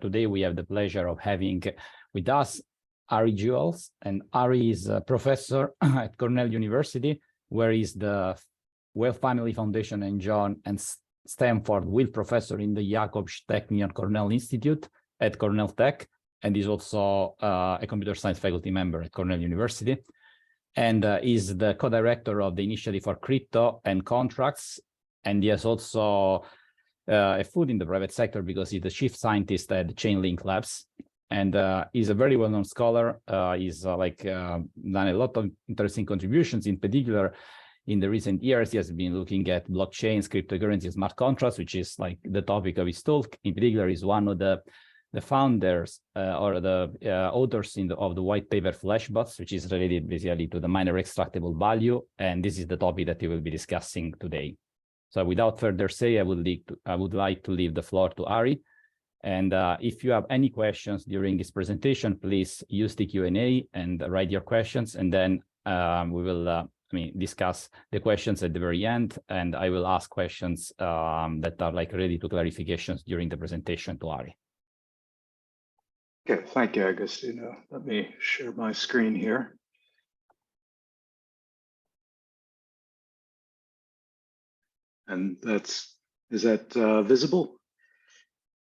Today we have the pleasure of having with us Ari Juels, and Ari is a professor at Cornell University, where he's the Weill Family Foundation and Joan and Sanford Weill Professor in the Jacobs Technion-Cornell Institute at Cornell Tech, and is also a computer science faculty member at Cornell University, and is the co-director of the Initiative for Crypto and Contracts, and he has also a foot in the private sector because he's the chief scientist at Chainlink Labs, and he's a very well-known scholar. He's done a lot of interesting contributions. In particular, in the recent years, he has been looking at blockchains, cryptocurrencies, smart contracts, which is like the topic of his talk. In particular, he's one of the founders or the authors of the white paper flashbots, which is related basically to the miner extractable value, and this is the topic that we will be discussing today. So without further say, I would like to leave the floor to Ari. And if you have any questions during this presentation, please use the Q&A and write your questions. And then we will discuss the questions at the very end. And I will ask questions that are ready to clarifications during the presentation to Ari. Okay, thank you, Agostino. Let me share my screen here. And is that visible?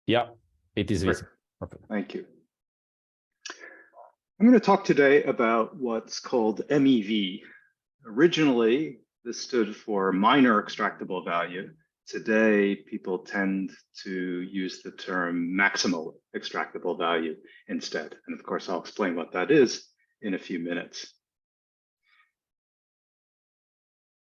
Yeah, it is visible. Perfect. Thank you. I'm going to talk today about what's called MEV. Originally, this stood for miner extractable value. Today, people tend to use the term maximal extractable value instead. And of course, I'll explain what that is in a few minutes.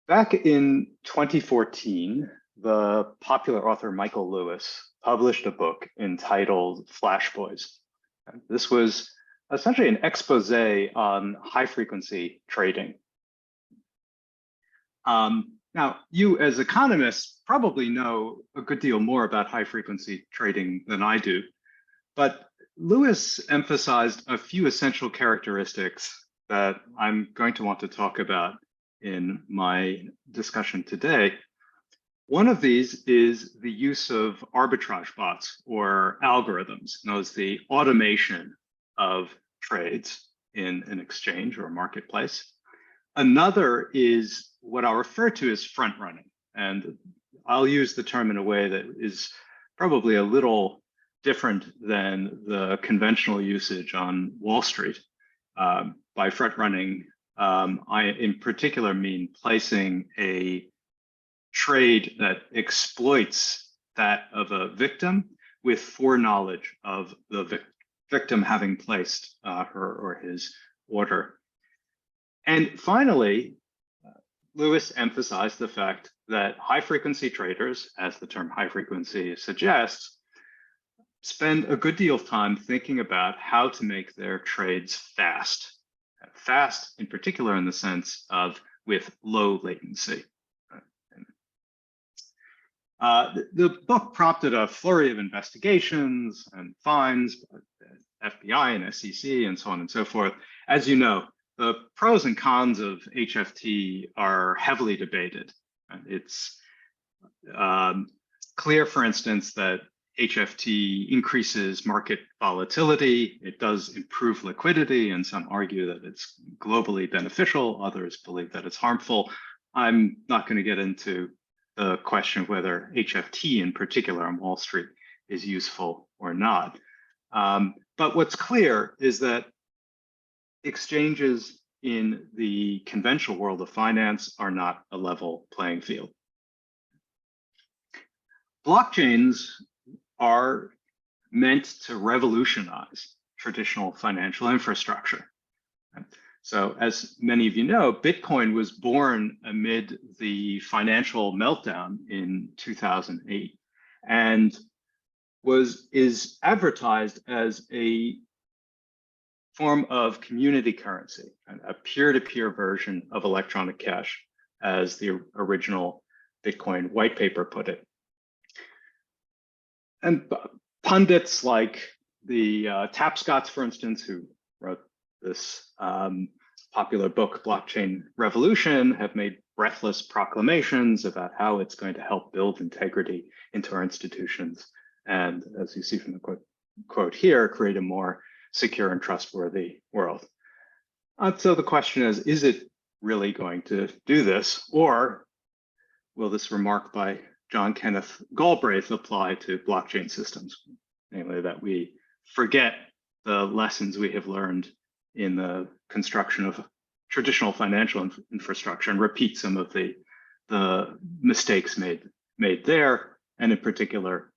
Back in 2014, the popular author Michael Lewis published a book entitled Flashbots. This was essentially an expose on high-frequency trading. Now, you as economists probably know a good deal more about high-frequency trading than I do, but Lewis emphasized a few essential characteristics that I'm going to want to talk about in my discussion today. One of these is the use of arbitrage bots or algorithms, known as the automation of trades in an exchange or marketplace. Another is what I'll refer to as front running. And I'll use the term in a way that is probably a little different than the conventional usage on Wall Street. By front running, I in particular mean placing a trade that exploits that of a victim with foreknowledge of the victim having placed her or his order. And finally, Lewis emphasized the fact that high-frequency traders, as the term high-frequency suggests, spend a good deal of time thinking about how to make their trades fast. Fast, in particular, in the sense of with low latency. The book prompted a flurry of investigations and fines, FBI and SEC, and so on and so forth. As you know, the pros and cons of HFT are heavily debated. It's clear, for instance, that HFT increases market volatility. It does improve liquidity, and some argue that it's globally beneficial. Others believe that it's harmful. I'm not going to get into the question of whether HFT in particular on Wall Street is useful or not. But what's clear is that exchanges in the conventional world of finance are not a level playing field. Blockchains are meant to revolutionize traditional financial infrastructure. So as many of you know, Bitcoin was born amid the financial meltdown in 2008 and is advertised as a form of community currency, a peer-to-peer version of electronic cash, as the original Bitcoin white paper put it. And pundits like the Tapscotts, for instance, who wrote this popular book, Blockchain Revolution, have made breathless proclamations about how it's going to help build integrity into our institutions. And as you see from the quote, quote here, create a more secure and trustworthy world. So the question is it really going to do this? Or will this remark by John Kenneth Galbraith apply to blockchain systems? Namely, that we forget the lessons we have learned in the construction of traditional financial infrastructure and repeat some of the mistakes made there, and in particular,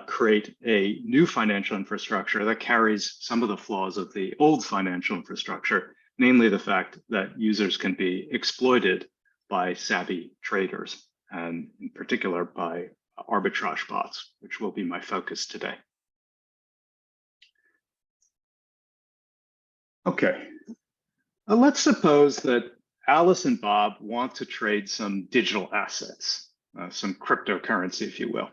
create a new financial infrastructure that carries some of the flaws of the old financial infrastructure, namely the fact that users can be exploited by savvy traders, and in particular by arbitrage bots, which will be my focus today. Okay, let's suppose that Alice and Bob want to trade some digital assets, some cryptocurrency, if you will.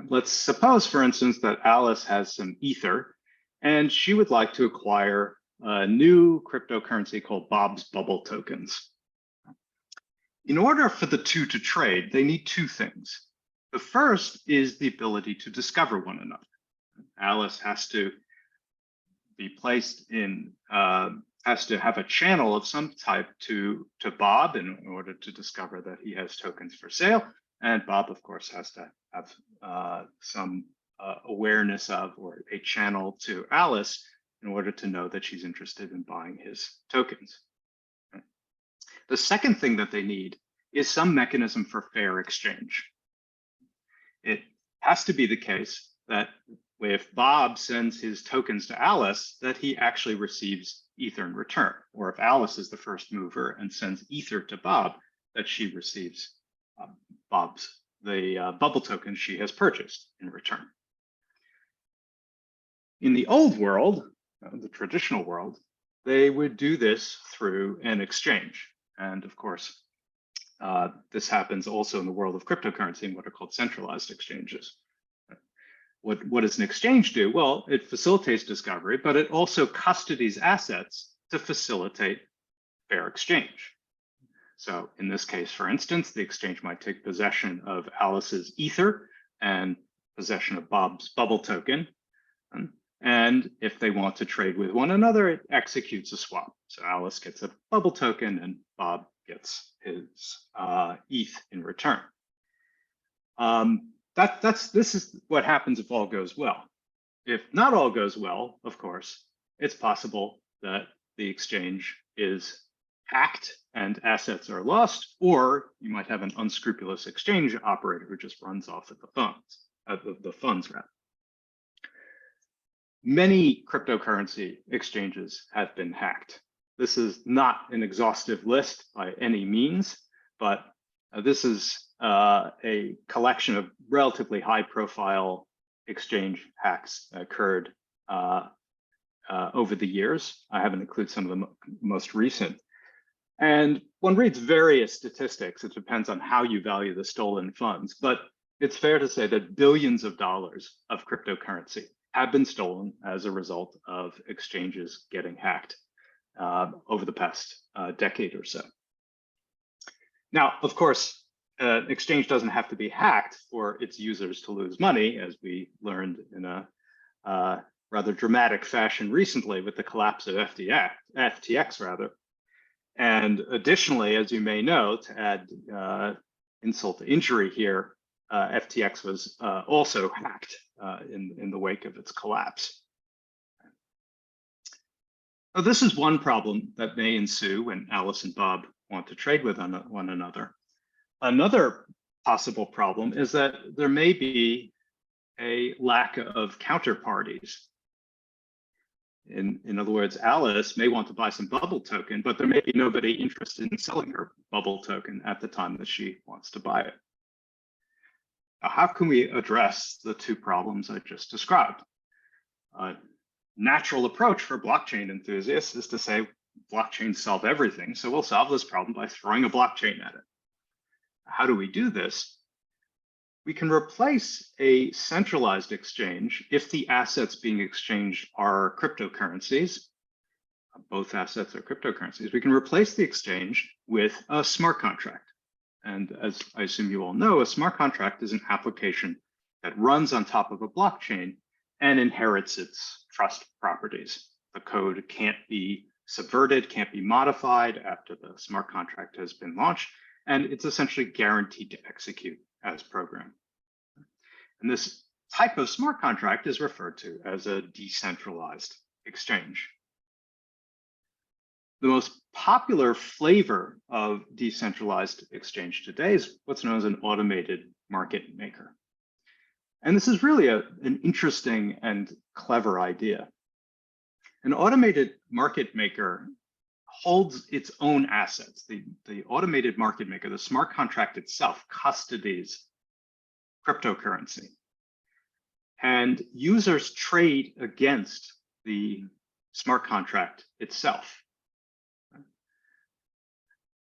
Let's suppose, for instance, that Alice has some Ether, and she would like to acquire a new cryptocurrency called Bob's Bubble tokens. In order for the two to trade, they need two things. The first is the ability to discover one another. Alice has to be placed in, has to have a channel of some type to Bob in order to discover that he has tokens for sale. And Bob, of course, has to have some awareness of, or a channel to Alice in order to know that she's interested in buying his tokens. The second thing that they need is some mechanism for fair exchange. It has to be the case that if Bob sends his tokens to Alice, that he actually receives Ether in return, or if Alice is the first mover and sends Ether to Bob, that she receives the bubble token she has purchased in return. In the old world, the traditional world, they would do this through an exchange. And of course, this happens also in the world of cryptocurrency in what are called centralized exchanges. What does an exchange do? Well, it facilitates discovery, but it also custodies assets to facilitate fair exchange. So in this case, for instance, the exchange might take possession of Alice's Ether and possession of Bob's bubble token. And if they want to trade with one another, it executes a swap. So Alice gets a bubble token and Bob gets his ETH in return. This is what happens if all goes well. If not all goes well, of course, it's possible that the exchange is hacked and assets are lost, or you might have an unscrupulous exchange operator who just runs off at the funds rather. Many cryptocurrency exchanges have been hacked. This is not an exhaustive list by any means, but this is a collection of relatively high-profile exchange hacks that occurred over the years. I haven't included some of the most recent. And one reads various statistics. It depends on how you value the stolen funds, but it's fair to say that billions of dollars of cryptocurrency have been stolen as a result of exchanges getting hacked over the past decade or so. Now, of course, an exchange doesn't have to be hacked for its users to lose money, as we learned in a rather dramatic fashion recently with the collapse of FTX rather. And additionally, as you may know, to add insult to injury here, FTX was also hacked in the wake of its collapse. So this is one problem that may ensue when Alice and Bob want to trade with one another. Another possible problem is that there may be a lack of counterparties. In other words, Alice may want to buy some bubble token, but there may be nobody interested in selling her bubble token at the time that she wants to buy it. Now, how can we address the two problems I just described? A natural approach for blockchain enthusiasts is to say blockchains solve everything, so we'll solve this problem by throwing a blockchain at it. How do we do this? We can replace a centralized exchange if the assets being exchanged are cryptocurrencies. Both assets are cryptocurrencies. We can replace the exchange with a smart contract. And as I assume you all know, a smart contract is an application that runs on top of a blockchain and inherits its trust properties. The code can't be subverted, can't be modified after the smart contract has been launched, and it's essentially guaranteed to execute as programmed. And this type of smart contract is referred to as a decentralized exchange. The most popular flavor of decentralized exchange today is what's known as an automated market maker. And this is really an interesting and clever idea. An automated market maker holds its own assets. The automated market maker, the smart contract itself, custodies cryptocurrency. And users trade against the smart contract itself.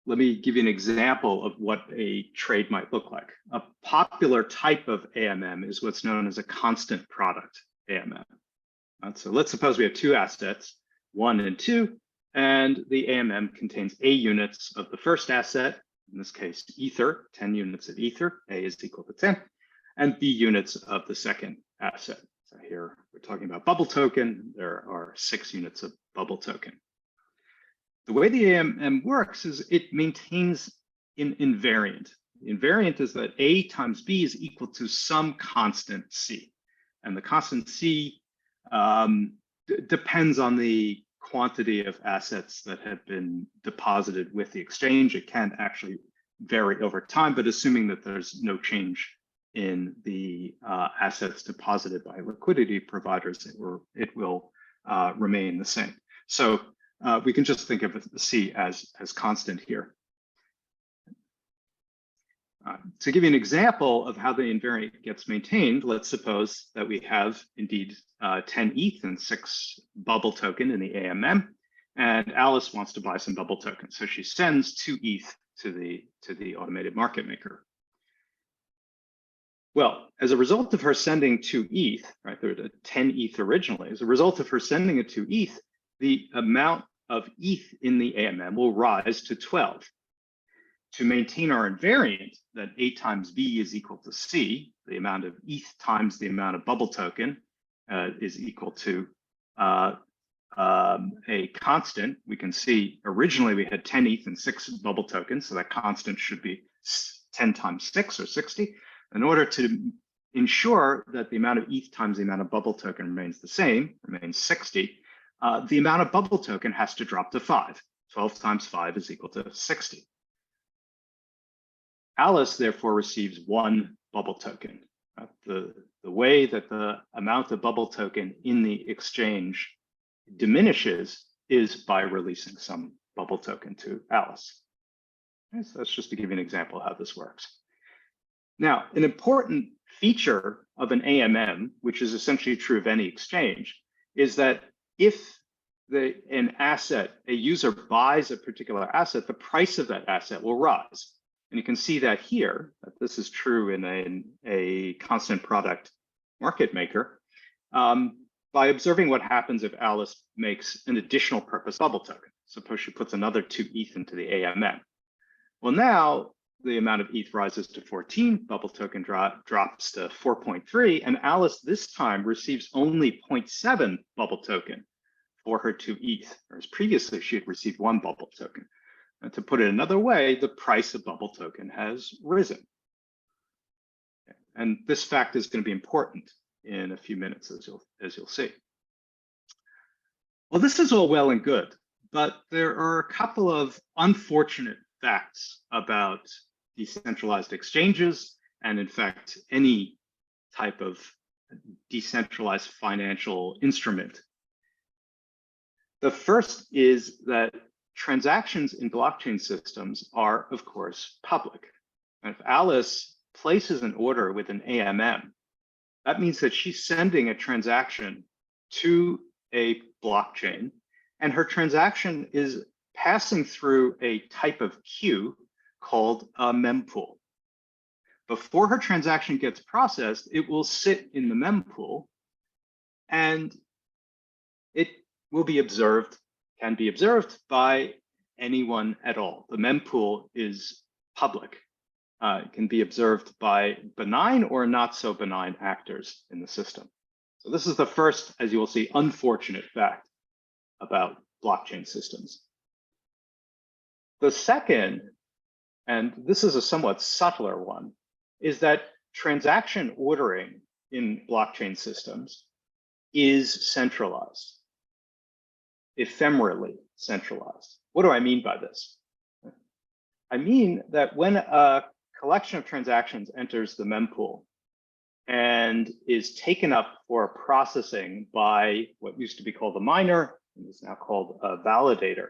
Let me give you an example of what a trade might look like. A popular type of AMM is what's known as a constant product AMM. So let's suppose we have two assets, 1 and 2, and the AMM contains A units of the first asset, in this case, Ether, 10 units of Ether, A is equal to 10, and B units of the second asset. So here we're talking about bubble token. There are 6 units of bubble token. The way the AMM works is it maintains an invariant. The invariant is that A times B is equal to some constant C. And the constant C depends on the quantity of assets that have been deposited with the exchange. It can actually vary over time, but assuming that there's no change in the assets deposited by liquidity providers, it will remain the same. So we can just think of C as constant here. To give you an example of how the invariant gets maintained, let's suppose that we have indeed 10 ETH and 6 bubble token in the AMM, and Alice wants to buy some bubble token. So she sends 2 ETH to the automated market maker. Well, as a result of her sending 2 ETH, right, there were 10 ETH originally, as a result of her sending it to ETH, the amount of ETH in the AMM will rise to 12. To maintain our invariant that A times B is equal to C, the amount of ETH times the amount of bubble token is equal to a constant. We can see originally we had 10 ETH and 6 bubble tokens, so that constant should be 10 times 6 or 60. In order to ensure that the amount of ETH times the amount of bubble token remains the same, remains 60, the amount of bubble token has to drop to 5. 12 times 5 is equal to 60. Alice therefore receives 1 bubble token. The way that the amount of bubble token in the exchange diminishes is by releasing some bubble token to Alice. Okay, so that's just to give you an example of how this works. Now, an important feature of an AMM, which is essentially true of any exchange, is that if an asset, a user buys a particular asset, the price of that asset will rise. And you can see that here, that this is true in a constant product market maker, by observing what happens if Alice makes an additional purpose bubble token. Suppose she puts another 2 ETH into the AMM. Well, now the amount of ETH rises to 14, bubble token drops to 4.3, and Alice this time receives only 0.7 bubble token for her 2 ETH, whereas previously she had received 1 bubble token. And to put it another way, the price of bubble token has risen. And this fact is going to be important in a few minutes, as you'll see. Well, this is all well and good, but there are a couple of unfortunate facts about decentralized exchanges, and in fact, any type of decentralized financial instrument. The first is that transactions in blockchain systems are, of course, public. And if Alice places an order with an AMM, that means that she's sending a transaction to a blockchain, and her transaction is passing through a type of queue called a mempool. Before her transaction gets processed, it will sit in the mempool, and it will be observed, can be observed by anyone at all. The mempool is public. It can be observed by benign or not so benign actors in the system. So this is the first, as you will see, unfortunate fact about blockchain systems. The second, and this is a somewhat subtler one, is that transaction ordering in blockchain systems is centralized, ephemerally centralized. What do I mean by this? I mean that when a collection of transactions enters the mempool and is taken up for processing by what used to be called a miner, and is now called a validator,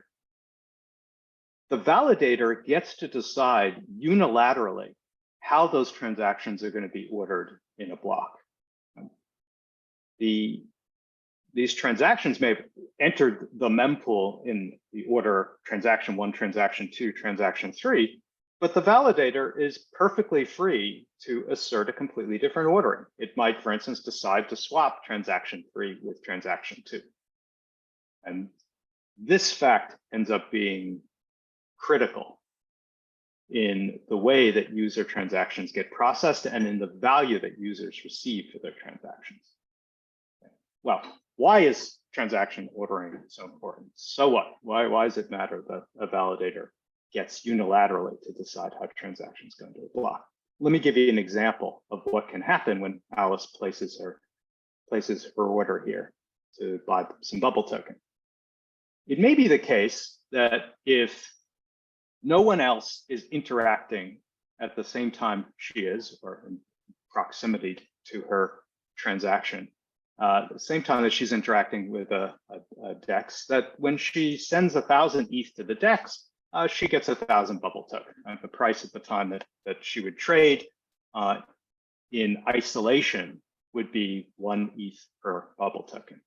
the validator gets to decide unilaterally how those transactions are going to be ordered in a block. These transactions may have entered the mempool in the order transaction 1, transaction 2, transaction 3, but the validator is perfectly free to assert a completely different ordering. It might, for instance, decide to swap transaction 3 with transaction 2. And this fact ends up being critical in the way that user transactions get processed and in the value that users receive for their transactions. Well, why is transaction ordering so important? So what? Why does it matter that a validator gets unilaterally to decide how transactions go into a block? Let me give you an example of what can happen when Alice places her order here to buy some bubble token. It may be the case that if no one else is interacting at the same time she is, or in proximity to her transaction, at the same time that she's interacting with a DEX, that when she sends 1,000 ETH to the DEX, she gets 1,000 bubble token. And the price at the time that she would trade in isolation would be 1 ETH per bubble token.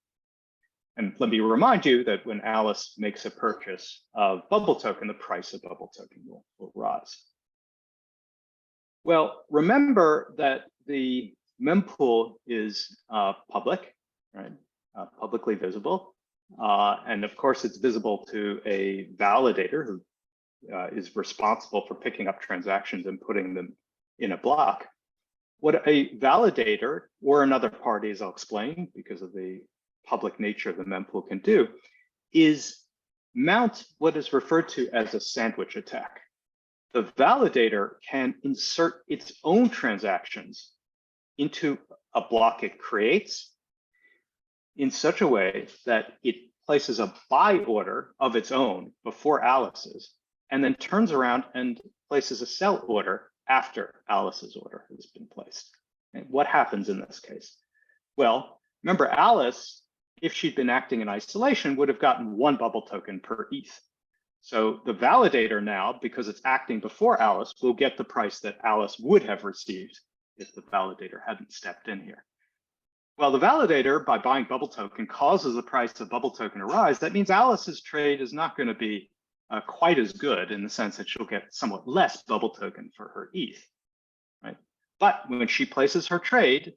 And let me remind you that when Alice makes a purchase of bubble token, the price of bubble token will rise. Well, remember that the mempool is public, right? Publicly visible. And of course, it's visible to a validator who is responsible for picking up transactions and putting them in a block. What a validator or another party, as I'll explain, because of the public nature of the mempool, can do is mount what is referred to as a sandwich attack. The validator can insert its own transactions into a block it creates in such a way that it places a buy order of its own before Alice's, and then turns around and places a sell order after Alice's order has been placed. And what happens in this case? Well, remember, Alice, if she'd been acting in isolation, would have gotten 1 bubble token per ETH. So the validator now, because it's acting before Alice, will get the price that Alice would have received if the validator hadn't stepped in here. Well, the validator, by buying bubble token, causes the price of bubble token to rise. That means Alice's trade is not going to be quite as good, in the sense that she'll get somewhat less bubble token for her ETH, right? But when she places her trade,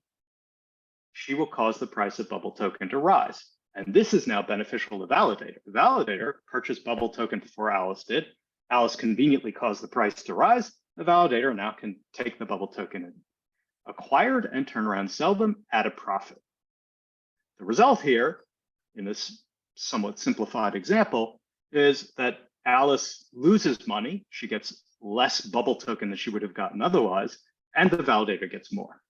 she will cause the price of bubble token to rise. And this is now beneficial to the validator. The validator purchased bubble token before Alice did. Alice conveniently caused the price to rise. The validator now can take the bubble token acquired and turn around and sell them at a profit. The result here, in this somewhat simplified example, is that Alice loses money. She gets less bubble token than she would have gotten otherwise, and the validator gets more.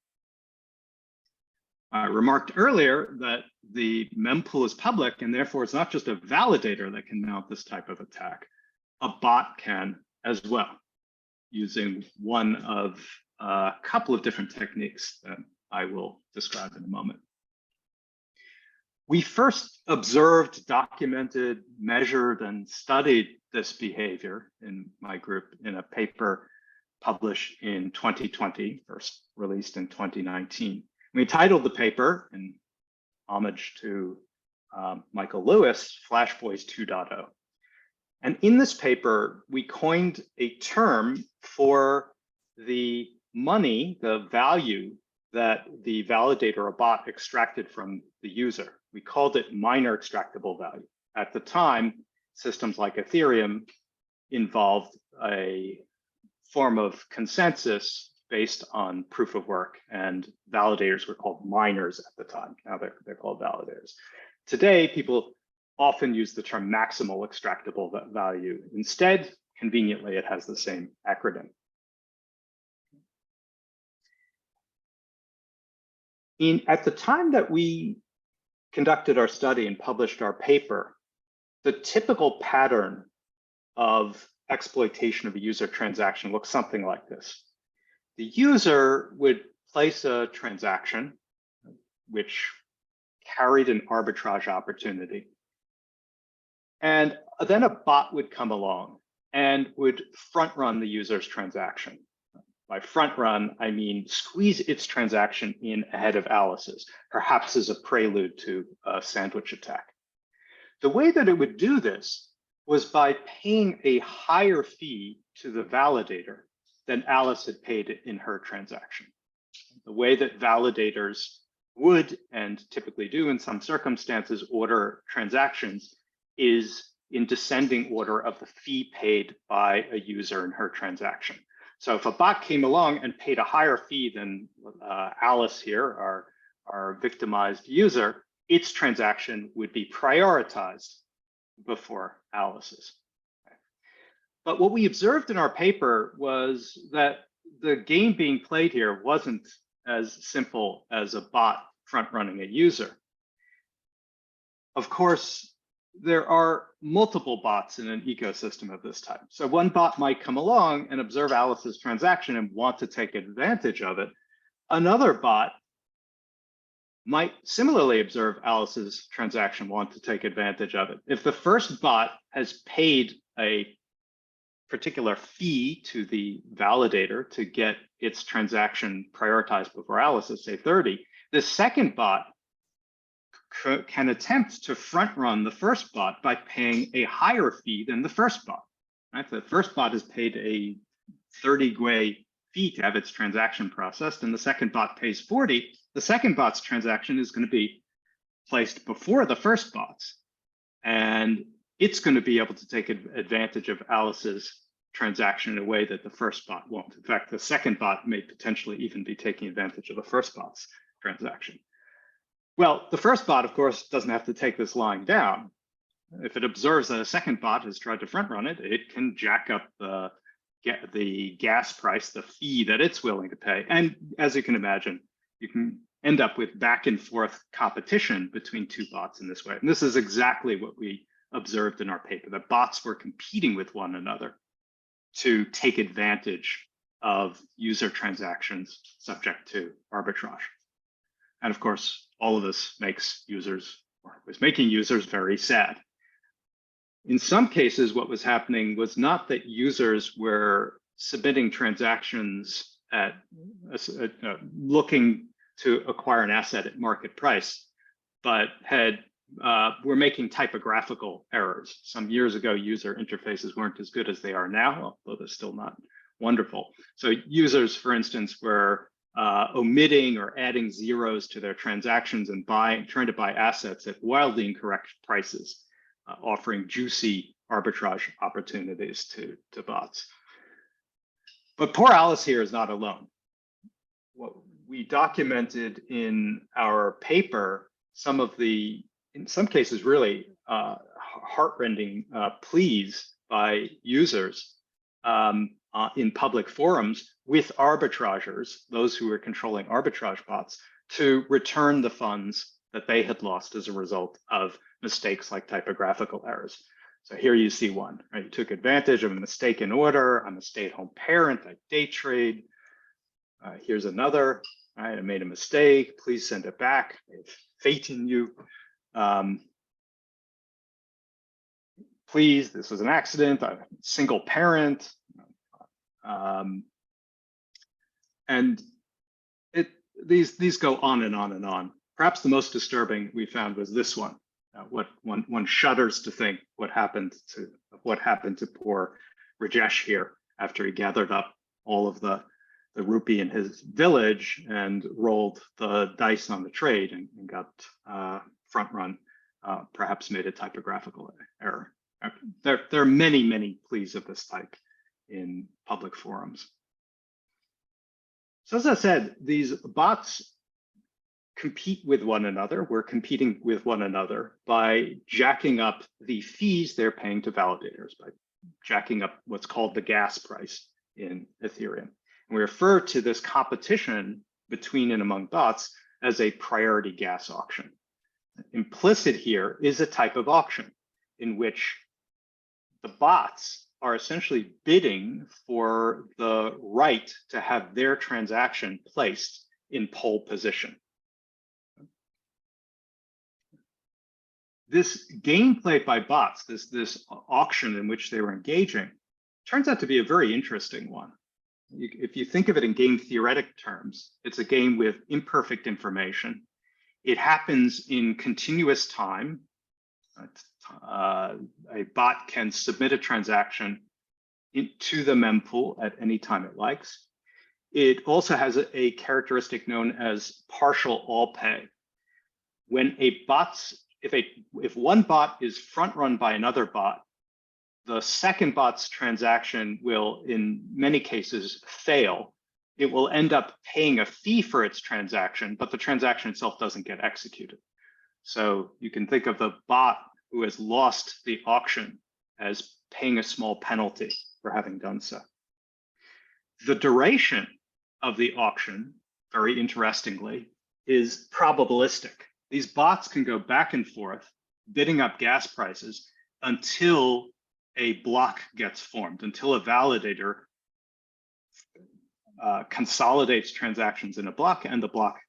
I remarked earlier that the mempool is public, and therefore it's not just a validator that can mount this type of attack. A bot can as well, using one of a couple of different techniques that I will describe in a moment. We first observed, documented, measured, and studied this behavior in my group in a paper published in 2020, first released in 2019. We titled the paper, in homage to Michael Lewis, Flash Boys 2.0. And in this paper, we coined a term for the money, the value that the validator or bot extracted from the user. We called it minor extractable value. At the time, systems like Ethereum involved a form of consensus based on proof of work, and validators were called miners at the time. Now they're called validators. Today, people often use the term maximal extractable value. Instead, conveniently, it has the same acronym. At the time that we conducted our study and published our paper, the typical pattern of exploitation of a user transaction looks something like this. The user would place a transaction which carried an arbitrage opportunity. And then a bot would come along and would front run the user's transaction. By front run, I mean squeeze its transaction in ahead of Alice's, perhaps as a prelude to a sandwich attack. The way that it would do this was by paying a higher fee to the validator than Alice had paid in her transaction. The way that validators would, and typically do in some circumstances, order transactions is in descending order of the fee paid by a user in her transaction. So if a bot came along and paid a higher fee than Alice here, our victimized user, its transaction would be prioritized before Alice's. But what we observed in our paper was that the game being played here wasn't as simple as a bot front-running a user. Of course, there are multiple bots in an ecosystem of this type. So one bot might come along and observe Alice's transaction and want to take advantage of it. Another bot might similarly observe Alice's transaction, want to take advantage of it. If the first bot has paid a particular fee to the validator to get its transaction prioritized before Alice's, say 30, the second bot can attempt to front run the first bot by paying a higher fee than the first bot. Right? The first bot has paid a 30 Gwei fee to have its transaction processed, and the second bot pays 40. The second bot's transaction is going to be placed before the first bot's, and it's going to be able to take advantage of Alice's transaction in a way that the first bot won't. In fact, the second bot may potentially even be taking advantage of the first bot's transaction. Well, the first bot, of course, doesn't have to take this lying down. If it observes that a second bot has tried to front run it, it can jack up the gas price, the fee that it's willing to pay. And as you can imagine, you can end up with back and forth competition between two bots in this way. And this is exactly what we observed in our paper, that bots were competing with one another to take advantage of user transactions subject to arbitrage. And of course, all of this makes users, or was making users, very sad. In some cases, what was happening was not that users were submitting transactions at looking to acquire an asset at market price, but were making typographical errors. Some years ago, user interfaces weren't as good as they are now, although they're still not wonderful. So users, for instance, were omitting or adding zeros to their transactions and trying to buy assets at wildly incorrect prices, offering juicy arbitrage opportunities to bots. But poor Alice here is not alone. What we documented in our paper, some of the, in some cases, really heartrending pleas by users in public forums with arbitrageurs, those who were controlling arbitrage bots, to return the funds that they had lost as a result of mistakes like typographical errors. So here you see one, right? You took advantage of a mistake in order. I'm a stay-at-home parent, I day trade. Here's another, right? I made a mistake, please send it back. I have faith in you. Please, this was an accident, I'm a single parent. And these go on and on and on. Perhaps the most disturbing we found was this one. What one shudders to think what happened to poor Rajesh here after he gathered up all of the rupee in his village and rolled the dice on the trade and got front run, perhaps made a typographical error. There are many pleas of this type in public forums. So as I said, these bots compete with one another. We're competing with one another by jacking up the fees they're paying to validators, by jacking up what's called the gas price in Ethereum. And we refer to this competition between and among bots as a priority gas auction. Implicit here is a type of auction in which the bots are essentially bidding for the right to have their transaction placed in pole position. This game played by bots, this auction in which they were engaging, turns out to be a very interesting one. If you think of it in game theoretic terms, it's a game with imperfect information. It happens in continuous time. A bot can submit a transaction to the mempool at any time it likes. It also has a characteristic known as partial all pay. When if one bot is front run by another bot, the second bot's transaction will, in many cases, fail. It will end up paying a fee for its transaction, but the transaction itself doesn't get executed. So you can think of the bot who has lost the auction as paying a small penalty for having done so. The duration of the auction, very interestingly, is probabilistic. These bots can go back and forth, bidding up gas prices until a block gets formed, until a validator consolidates transactions in a block, and the block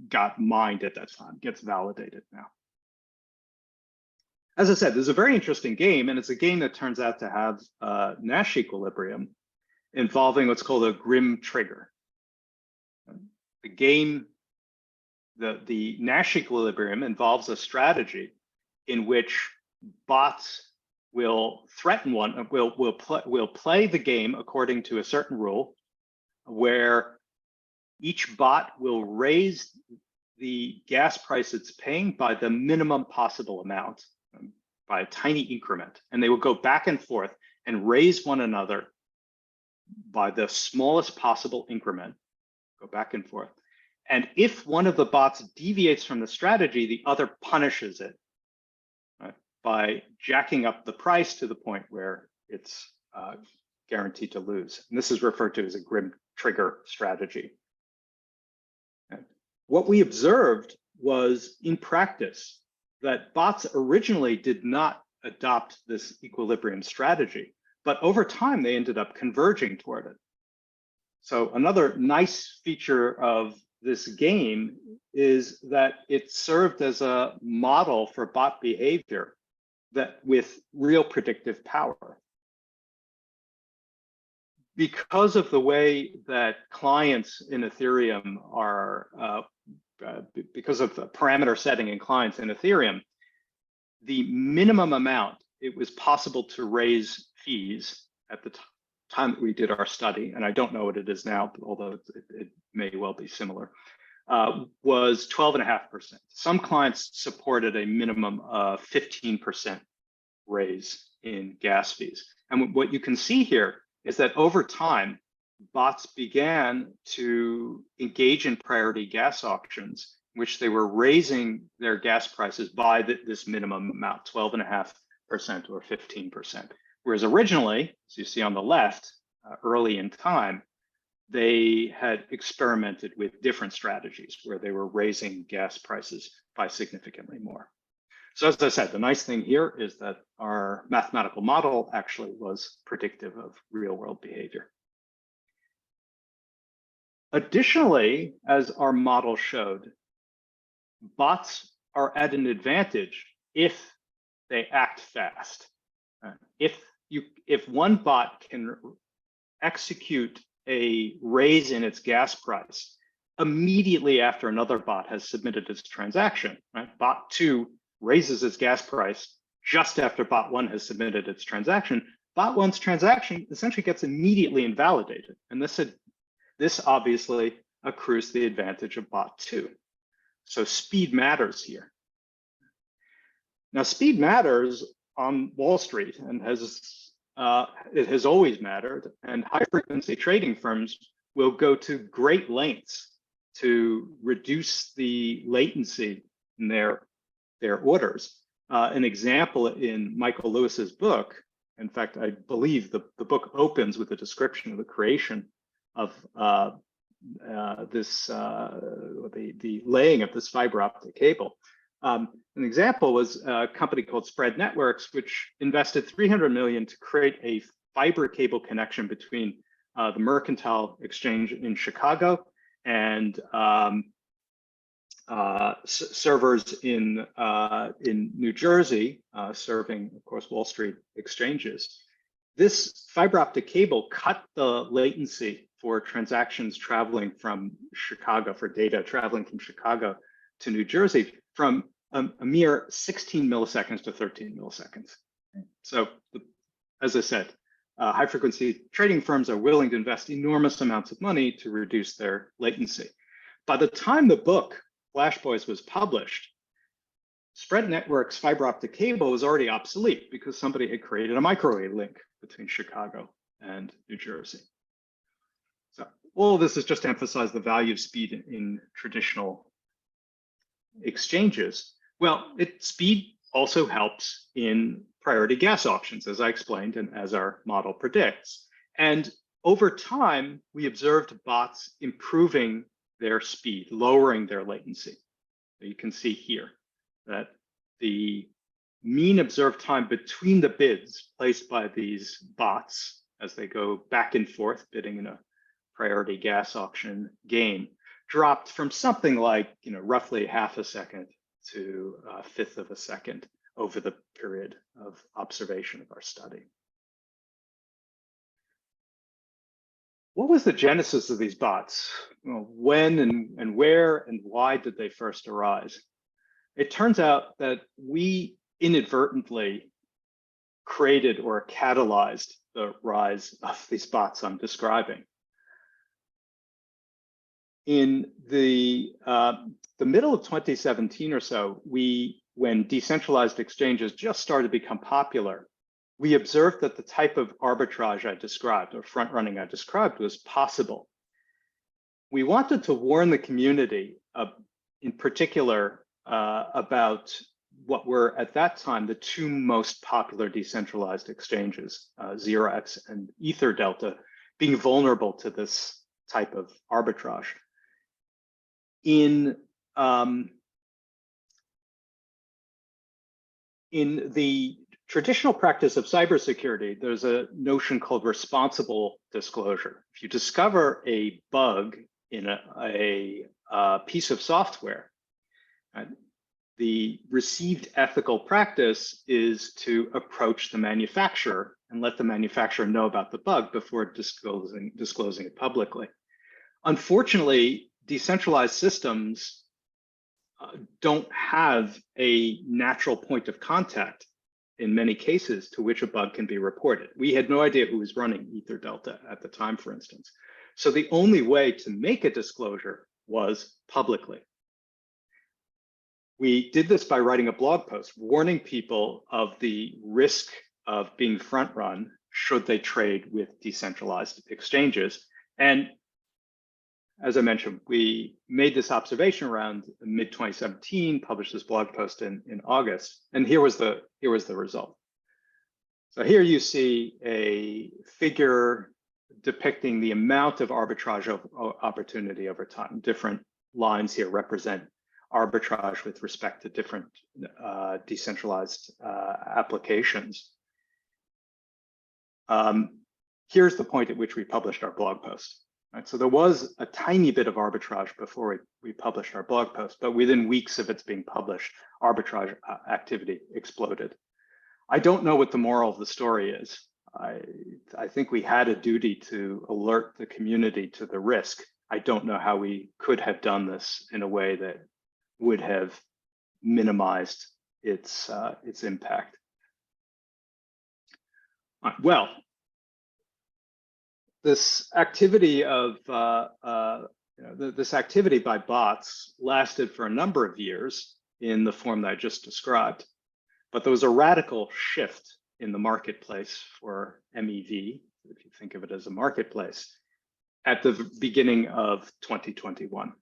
got mined at that time, gets validated now. As I said, this is a very interesting game, and it's a game that turns out to have Nash equilibrium involving what's called a Grimm trigger. The game, the Nash equilibrium involves a strategy in which bots will threaten one, will play the game according to a certain rule, where each bot will raise the gas price it's paying by the minimum possible amount, by a tiny increment, and they will go back and forth and raise one another by the smallest possible increment, go back and forth. And if one of the bots deviates from the strategy, the other punishes it, right, by jacking up the price to the point where it's guaranteed to lose. And this is referred to as a Grimm trigger strategy. And what we observed was, in practice, that bots originally did not adopt this equilibrium strategy, but over time they ended up converging toward it. So another nice feature of this game is that it served as a model for bot behavior that with real predictive power. Because of the way that clients in Ethereum are, because of the parameter setting in clients in Ethereum, the minimum amount it was possible to raise fees at the time that we did our study, and I don't know what it is now, although it may well be similar, was 12.5%. Some clients supported a minimum of 15% raise in gas fees. And what you can see here is that over time, bots began to engage in priority gas auctions, in which they were raising their gas prices by this minimum amount, 12.5% or 15%. Whereas originally, as you see on the left, early in time, they had experimented with different strategies where they were raising gas prices by significantly more. So as I said, the nice thing here is that our mathematical model actually was predictive of real world behavior. Additionally, as our model showed, bots are at an advantage if they act fast. If one bot can execute a raise in its gas price immediately after another bot has submitted its transaction, right? Bot 2 raises its gas price just after bot 1 has submitted its transaction. Bot 1's transaction essentially gets immediately invalidated. And this obviously accrues the advantage of bot 2. So speed matters here. Now, speed matters on Wall Street and it has always mattered. And high frequency trading firms will go to great lengths to reduce the latency in their orders. An example in Michael Lewis's book, in fact, I believe the book opens with a description of the creation of the laying of this fiber optic cable. An example was a company called Spread Networks, which invested $300 million to create a fiber cable connection between the Mercantile Exchange in Chicago and servers in New Jersey, serving, of course, Wall Street exchanges. This fiber optic cable cut the latency for transactions traveling from Chicago, for data traveling from Chicago to New Jersey, from a mere 16 milliseconds to 13 milliseconds. So, as I said, high-frequency trading firms are willing to invest enormous amounts of money to reduce their latency. By the time the book Flash Boys was published, Spread Networks fiber optic cable was already obsolete because somebody had created a microwave link between Chicago and New Jersey. So all of this is just to emphasize the value of speed in traditional exchanges. Well, speed also helps in priority gas auctions, as I explained, and as our model predicts. And over time, we observed bots improving their speed, lowering their latency. So you can see here that the mean observed time between the bids placed by these bots as they go back and forth bidding in a priority gas auction game dropped from something like roughly half a second to a fifth of a second over the period of observation of our study. What was the genesis of these bots? Well, when and where and why did they first arise? It turns out that we inadvertently created or catalyzed the rise of these bots I'm describing. In the middle of 2017 or so, when decentralized exchanges just started to become popular, we observed that the type of arbitrage I described, or front running I described, was possible. We wanted to warn the community, in particular, about what were at that time the two most popular decentralized exchanges, 0x and EtherDelta, being vulnerable to this type of arbitrage. In the traditional practice of cybersecurity, there's a notion called responsible disclosure. If you discover a bug in a piece of software, the received ethical practice is to approach the manufacturer and let the manufacturer know about the bug before disclosing it publicly. Unfortunately, decentralized systems don't have a natural point of contact in many cases to which a bug can be reported. We had no idea who was running EtherDelta at the time, for instance. So the only way to make a disclosure was publicly. We did this by writing a blog post warning people of the risk of being front run should they trade with decentralized exchanges. And as I mentioned, we made this observation around mid-2017, published this blog post in August, and here was the result. So here you see a figure depicting the amount of arbitrage opportunity over time. Different lines here represent arbitrage with respect to different decentralized applications. Here's the point at which we published our blog post. Right, so there was a tiny bit of arbitrage before we published our blog post, but within weeks of its being published, arbitrage activity exploded. I don't know what the moral of the story is. I think we had a duty to alert the community to the risk. I don't know how we could have done this in a way that would have minimized its impact. Well, this activity of this activity by bots lasted for a number of years in the form that I just described, but there was a radical shift in the marketplace for MEV, if you think of it as a marketplace, at the beginning of 2021.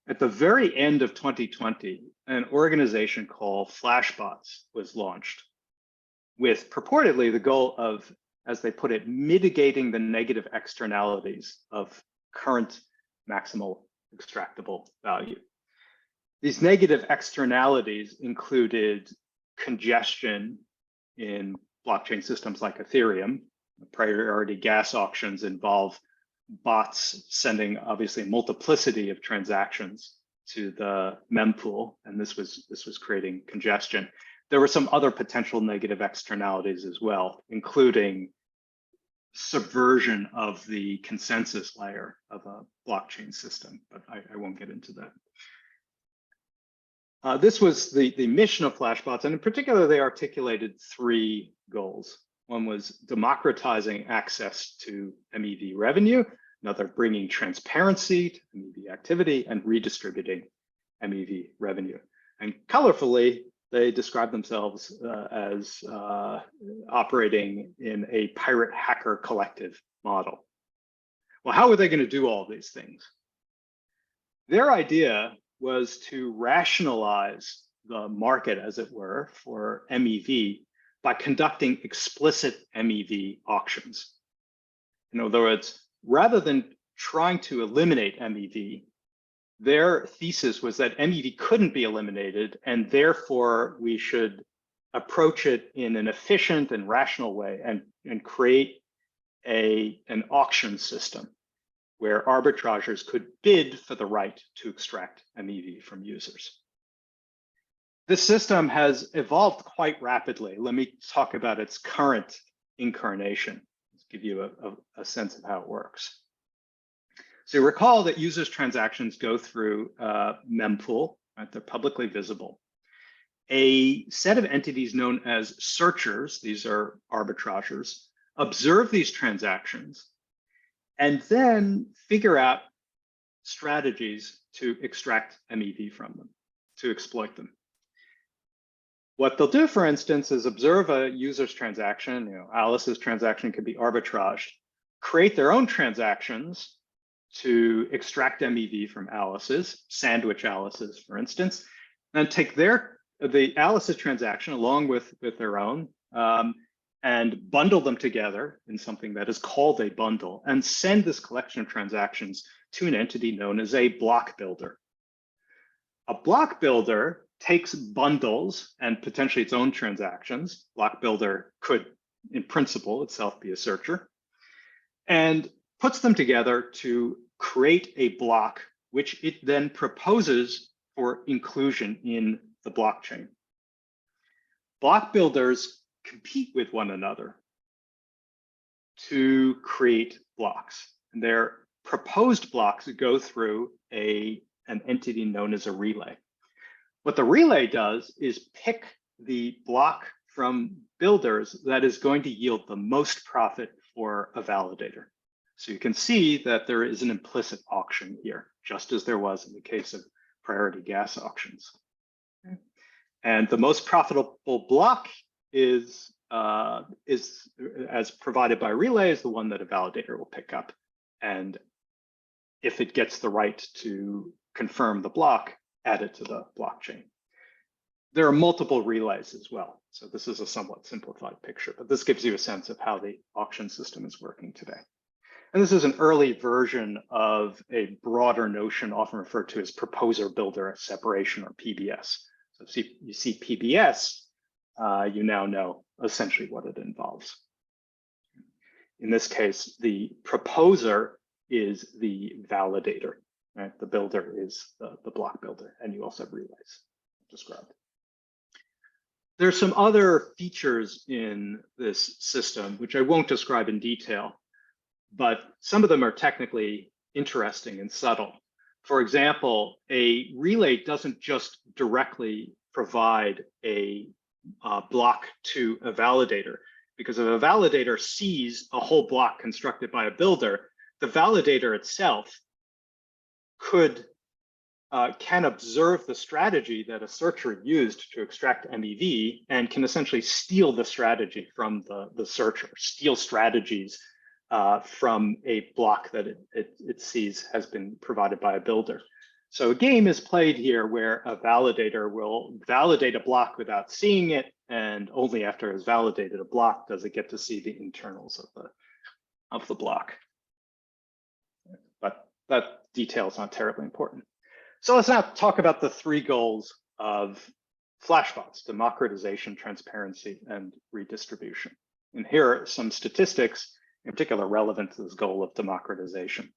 At the very end of 2020, an organization called Flashbots was launched with purportedly the goal of, as they put it, mitigating the negative externalities of current maximal extractable value. These negative externalities included congestion in blockchain systems like Ethereum. Priority gas auctions involve bots sending obviously a multiplicity of transactions to the mempool, and this was creating congestion. There were some other potential negative externalities as well, including subversion of the consensus layer of a blockchain system, but I won't get into that. This was the mission of Flashbots, and in particular, they articulated 3 goals. One was democratizing access to MEV revenue, another bringing transparency to MEV activity, and redistributing MEV revenue. And colorfully, they describe themselves as operating in a pirate hacker collective model. Well, how are they going to do all these things? Their idea was to rationalize the market, as it were, for MEV by conducting explicit MEV auctions. In other words, rather than trying to eliminate MEV, their thesis was that MEV couldn't be eliminated, and therefore we should approach it in an efficient and rational way and create an auction system where arbitrageurs could bid for the right to extract MEV from users. This system has evolved quite rapidly. Let me talk about its current incarnation, to give you a sense of how it works. So you recall that users' transactions go through mempool, right? They're publicly visible. A set of entities known as searchers, these are arbitrageurs, observe these transactions and then figure out strategies to extract MEV from them, to exploit them. What they'll do, for instance, is observe a user's transaction. Alice's transaction could be arbitraged, create their own transactions to extract MEV from Alice's, sandwich Alice's, for instance, and take the Alice's transaction along with their own and bundle them together in something that is called a bundle and send this collection of transactions to an entity known as a block builder. A block builder takes bundles and potentially its own transactions. Block builder could, in principle, itself be a searcher, and puts them together to create a block, which it then proposes for inclusion in the blockchain. Block builders compete with one another to create blocks, and their proposed blocks go through an entity known as a relay. What the relay does is pick the block from builders that is going to yield the most profit for a validator. So you can see that there is an implicit auction here, just as there was in the case of priority gas auctions. And the most profitable block is as provided by relay, is the one that a validator will pick up. And if it gets the right to confirm the block, add it to the blockchain. There are multiple relays as well. So this is a somewhat simplified picture, but this gives you a sense of how the auction system is working today. And this is an early version of a broader notion often referred to as proposer builder separation, or PBS. So you see PBS, you now know essentially what it involves. In this case, the proposer is the validator, right? The builder is the block builder, and you also have relays described. There's some other features in this system, which I won't describe in detail, but some of them are technically interesting and subtle. For example, a relay doesn't just directly provide a block to a validator, because if a validator sees a whole block constructed by a builder, the validator itself can observe the strategy that a searcher used to extract MEV and can essentially steal the strategy from the searcher, steal strategies from a block that it sees has been provided by a builder. So a game is played here where a validator will validate a block without seeing it, and only after it has validated a block does it get to see the internals of the block. But that detail is not terribly important. So let's now talk about the three goals of flashbots: democratization, transparency, and redistribution. And here are some statistics in particular relevant to this goal of democratization.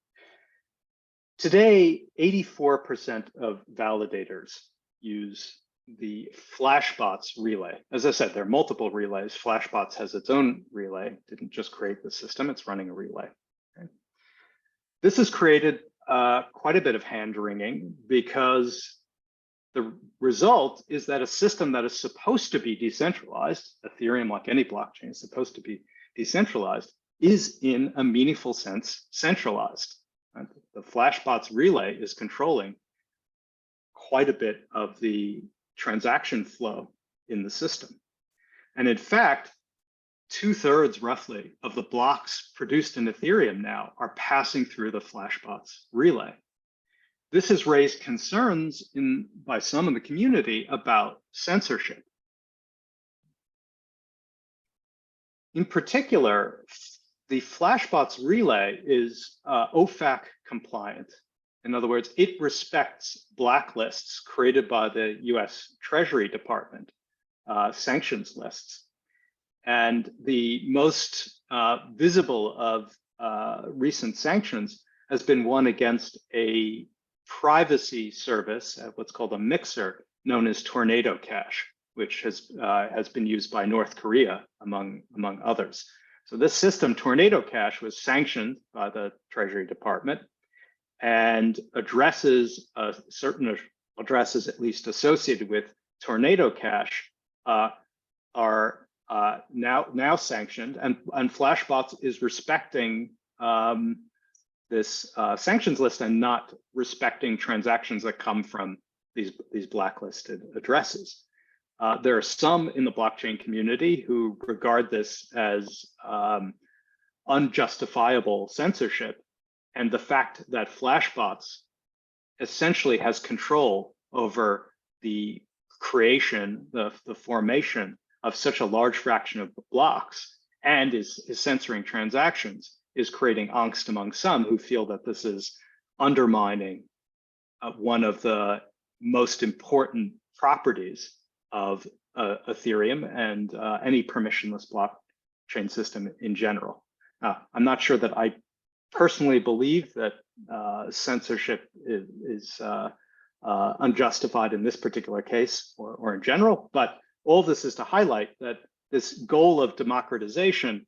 Today, 84% of validators use the flashbots relay. As I said, there are multiple relays. Flashbots has its own relay. Didn't just create the system, it's running a relay. Okay. This has created quite a bit of hand-wringing because the result is that a system that is supposed to be decentralized, Ethereum, like any blockchain, is supposed to be decentralized, is in a meaningful sense centralized. The flashbots relay is controlling quite a bit of the transaction flow in the system. And in fact, 2/3 roughly of the blocks produced in Ethereum now are passing through the flashbots relay. This has raised concerns by some in the community about censorship. In particular, the flashbots relay is OFAC compliant. In other words, it respects blacklists created by the US Treasury Department, sanctions lists. And the most visible of recent sanctions has been one against a privacy service, what's called a mixer, known as Tornado Cash, which has been used by North Korea, among others. So this system, Tornado Cash, was sanctioned by the Treasury Department, and addresses, certain addresses at least associated with Tornado Cash, are now sanctioned, and Flashbots is respecting this sanctions list and not respecting transactions that come from these blacklisted addresses. There are some in the blockchain community who regard this as unjustifiable censorship, and the fact that Flashbots essentially has control over the creation, the formation of such a large fraction of the blocks, and is censoring transactions, is creating angst among some who feel that this is undermining one of the most important properties of Ethereum and any permissionless blockchain system in general. I'm not sure that I personally believe that censorship is unjustified in this particular case or in general, but all this is to highlight that this goal of democratization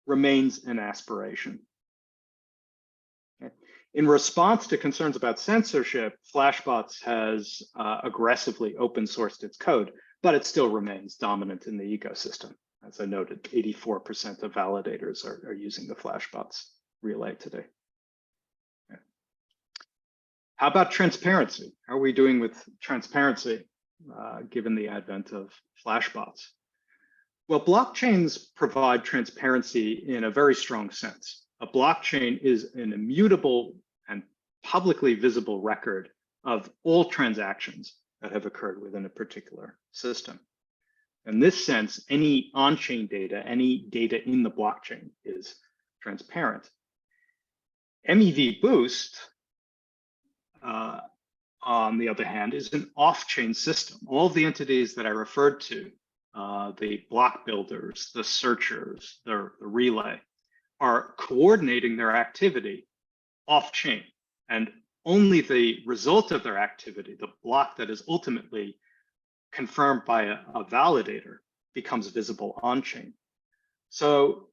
remains an aspiration. In response to concerns about censorship, Flashbots has aggressively open sourced its code, but it still remains dominant in the ecosystem. As I noted, 84% of validators are using the Flashbots relay today. Okay. How about transparency? How are we doing with transparency given the advent of Flashbots? Well, blockchains provide transparency in a very strong sense. A blockchain is an immutable and publicly visible record of all transactions that have occurred within a particular system. In this sense, any on-chain data, any data in the blockchain is transparent. MEV Boost, on the other hand, is an off-chain system. All the entities that I referred to, the block builders, the searchers, the relay, are coordinating their activity off-chain, and only the result of their activity, the block that is ultimately confirmed by a validator, becomes visible on-chain. So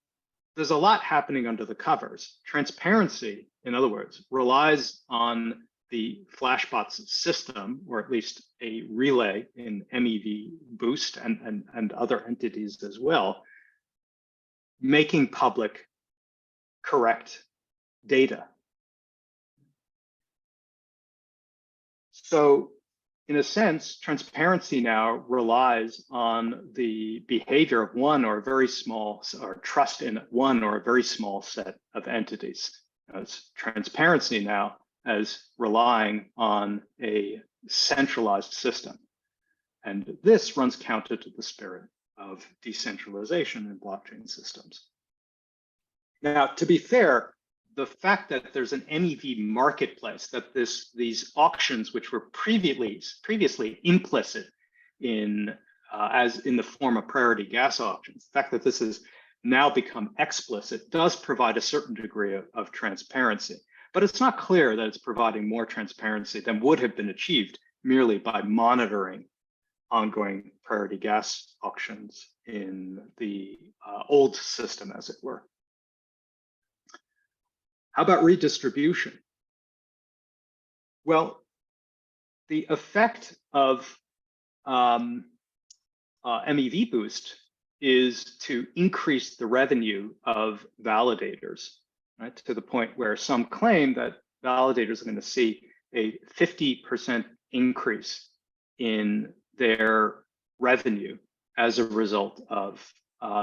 there's a lot happening under the covers. Transparency, in other words, relies on the Flashbots system, or at least a relay in MEV Boost and other entities as well, making public correct data. So in a sense, transparency now relies on the behavior of one or a very small, or trust in one or a very small set of entities. It's transparency now as relying on a centralized system. And this runs counter to the spirit of decentralization in blockchain systems. Now, to be fair, the fact that there's an MEV marketplace, that these auctions, which were previously implicit in as in the form of priority gas auctions, the fact that this has now become explicit does provide a certain degree of transparency. But it's not clear that it's providing more transparency than would have been achieved merely by monitoring ongoing priority gas auctions in the old system, as it were. How about redistribution? Well, the effect of MEV boost is to increase the revenue of validators, right? To the point where some claim that validators are going to see a 50% increase in their revenue as a result of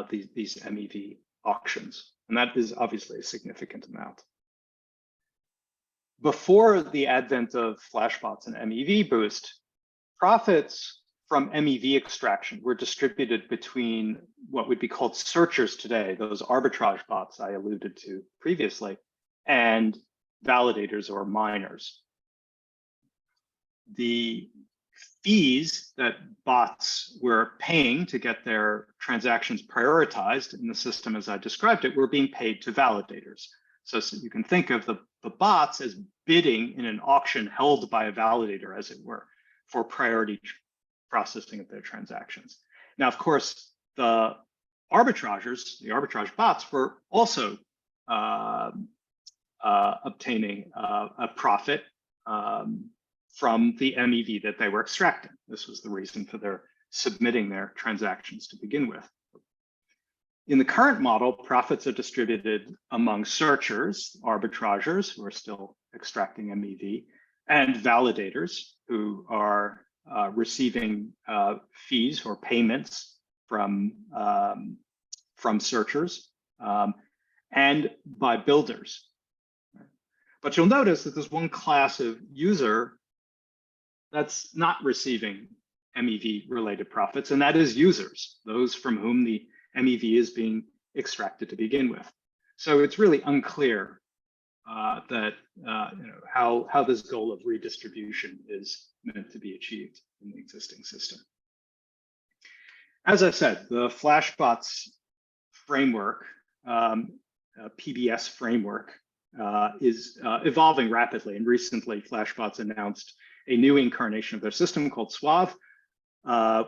these MEV auctions. And that is obviously a significant amount. Before the advent of flashbots and MEV boost, profits from MEV extraction were distributed between what would be called searchers today, those arbitrage bots I alluded to previously, and validators or miners. The fees that bots were paying to get their transactions prioritized in the system as I described it were being paid to validators. So you can think of the bots as bidding in an auction held by a validator, as it were, for priority processing of their transactions. Now, of course, the arbitragers, the arbitrage bots, were also obtaining a profit from the MEV that they were extracting. This was the reason for their submitting their transactions to begin with. In the current model, profits are distributed among searchers, arbitragers, who are still extracting MEV, and validators, who are receiving fees or payments from searchers, and by builders. But you'll notice that there's one class of user that's not receiving MEV-related profits, and that is users, those from whom the MEV is being extracted to begin with. So it's really unclear that how this goal of redistribution is meant to be achieved in the existing system. As I said, the flashbots framework, PBS framework, is evolving rapidly. And recently, flashbots announced a new incarnation of their system called Suave,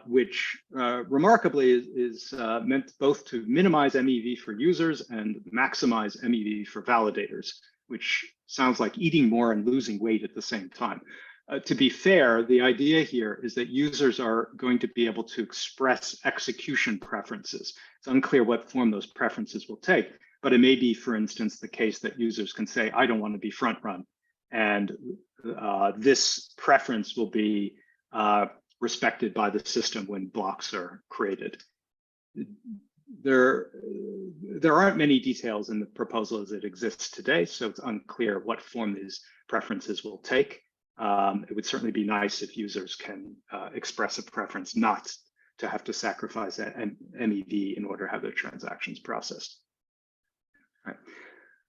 which remarkably is meant both to minimize MEV for users and maximize MEV for validators, which sounds like eating more and losing weight at the same time. To be fair, the idea here is that users are going to be able to express execution preferences. It's unclear what form those preferences will take, but it may be, for instance, the case that users can say, I don't want to be front run. And this preference will be respected by the system when blocks are created. There aren't many details in the proposal as it exists today, so it's unclear what form these preferences will take. It would certainly be nice if users can express a preference not to have to sacrifice an MEV in order to have their transactions processed. All right.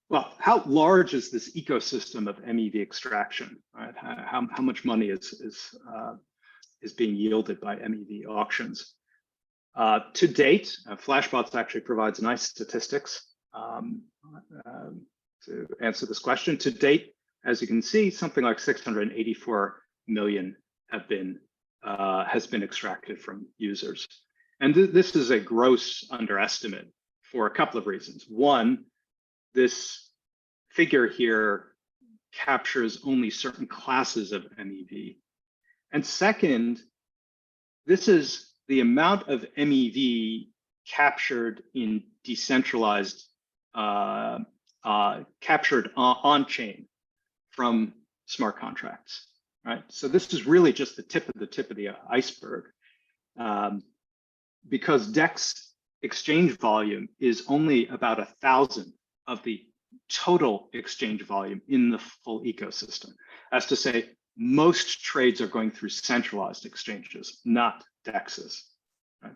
Well, how large is this ecosystem of MEV extraction? Right? How much money is being yielded by MEV auctions? To date, Flashbots actually provides nice statistics to answer this question. To date, as you can see, something like 684 million has been extracted from users. And this is a gross underestimate for a couple of reasons. One, this figure here captures only certain classes of MEV. And second, this is the amount of MEV captured in decentralized, captured on chain from smart contracts. right? So this is really just the tip of the iceberg, because DEX exchange volume is only about 1,000 of the total exchange volume in the full ecosystem. That's to say, most trades are going through centralized exchanges, not DEXs. Right?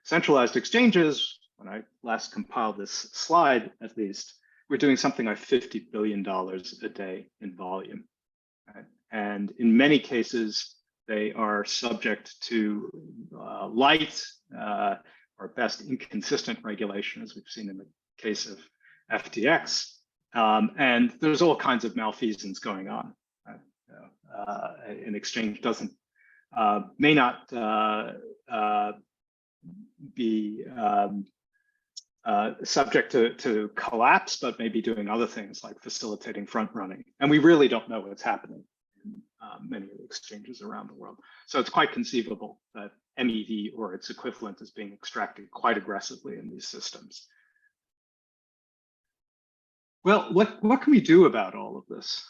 Centralized exchanges, when I last compiled this slide, at least, we're doing something like $50 billion a day in volume. Right? And in many cases, they are subject to light or best inconsistent regulation, as we've seen in the case of FTX. And there's all kinds of malfeasance going on. Right? An exchange may not be subject to collapse, but maybe doing other things like facilitating front running. And we really don't know what's happening in many of the exchanges around the world. So it's quite conceivable that MEV or its equivalent is being extracted quite aggressively in these systems. Well, what can we do about all of this?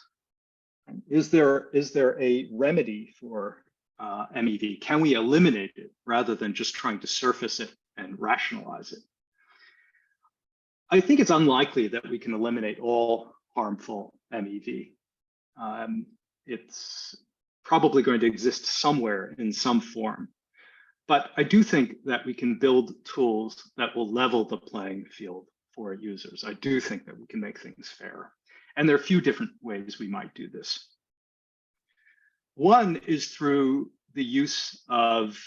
Is there a remedy for MEV? Can we eliminate it rather than just trying to surface it and rationalize it? I think it's unlikely that we can eliminate all harmful MEV. It's probably going to exist somewhere in some form. But I do think that we can build tools that will level the playing field for users. I do think that we can make things fairer. And there are a few different ways we might do this. One is through the use of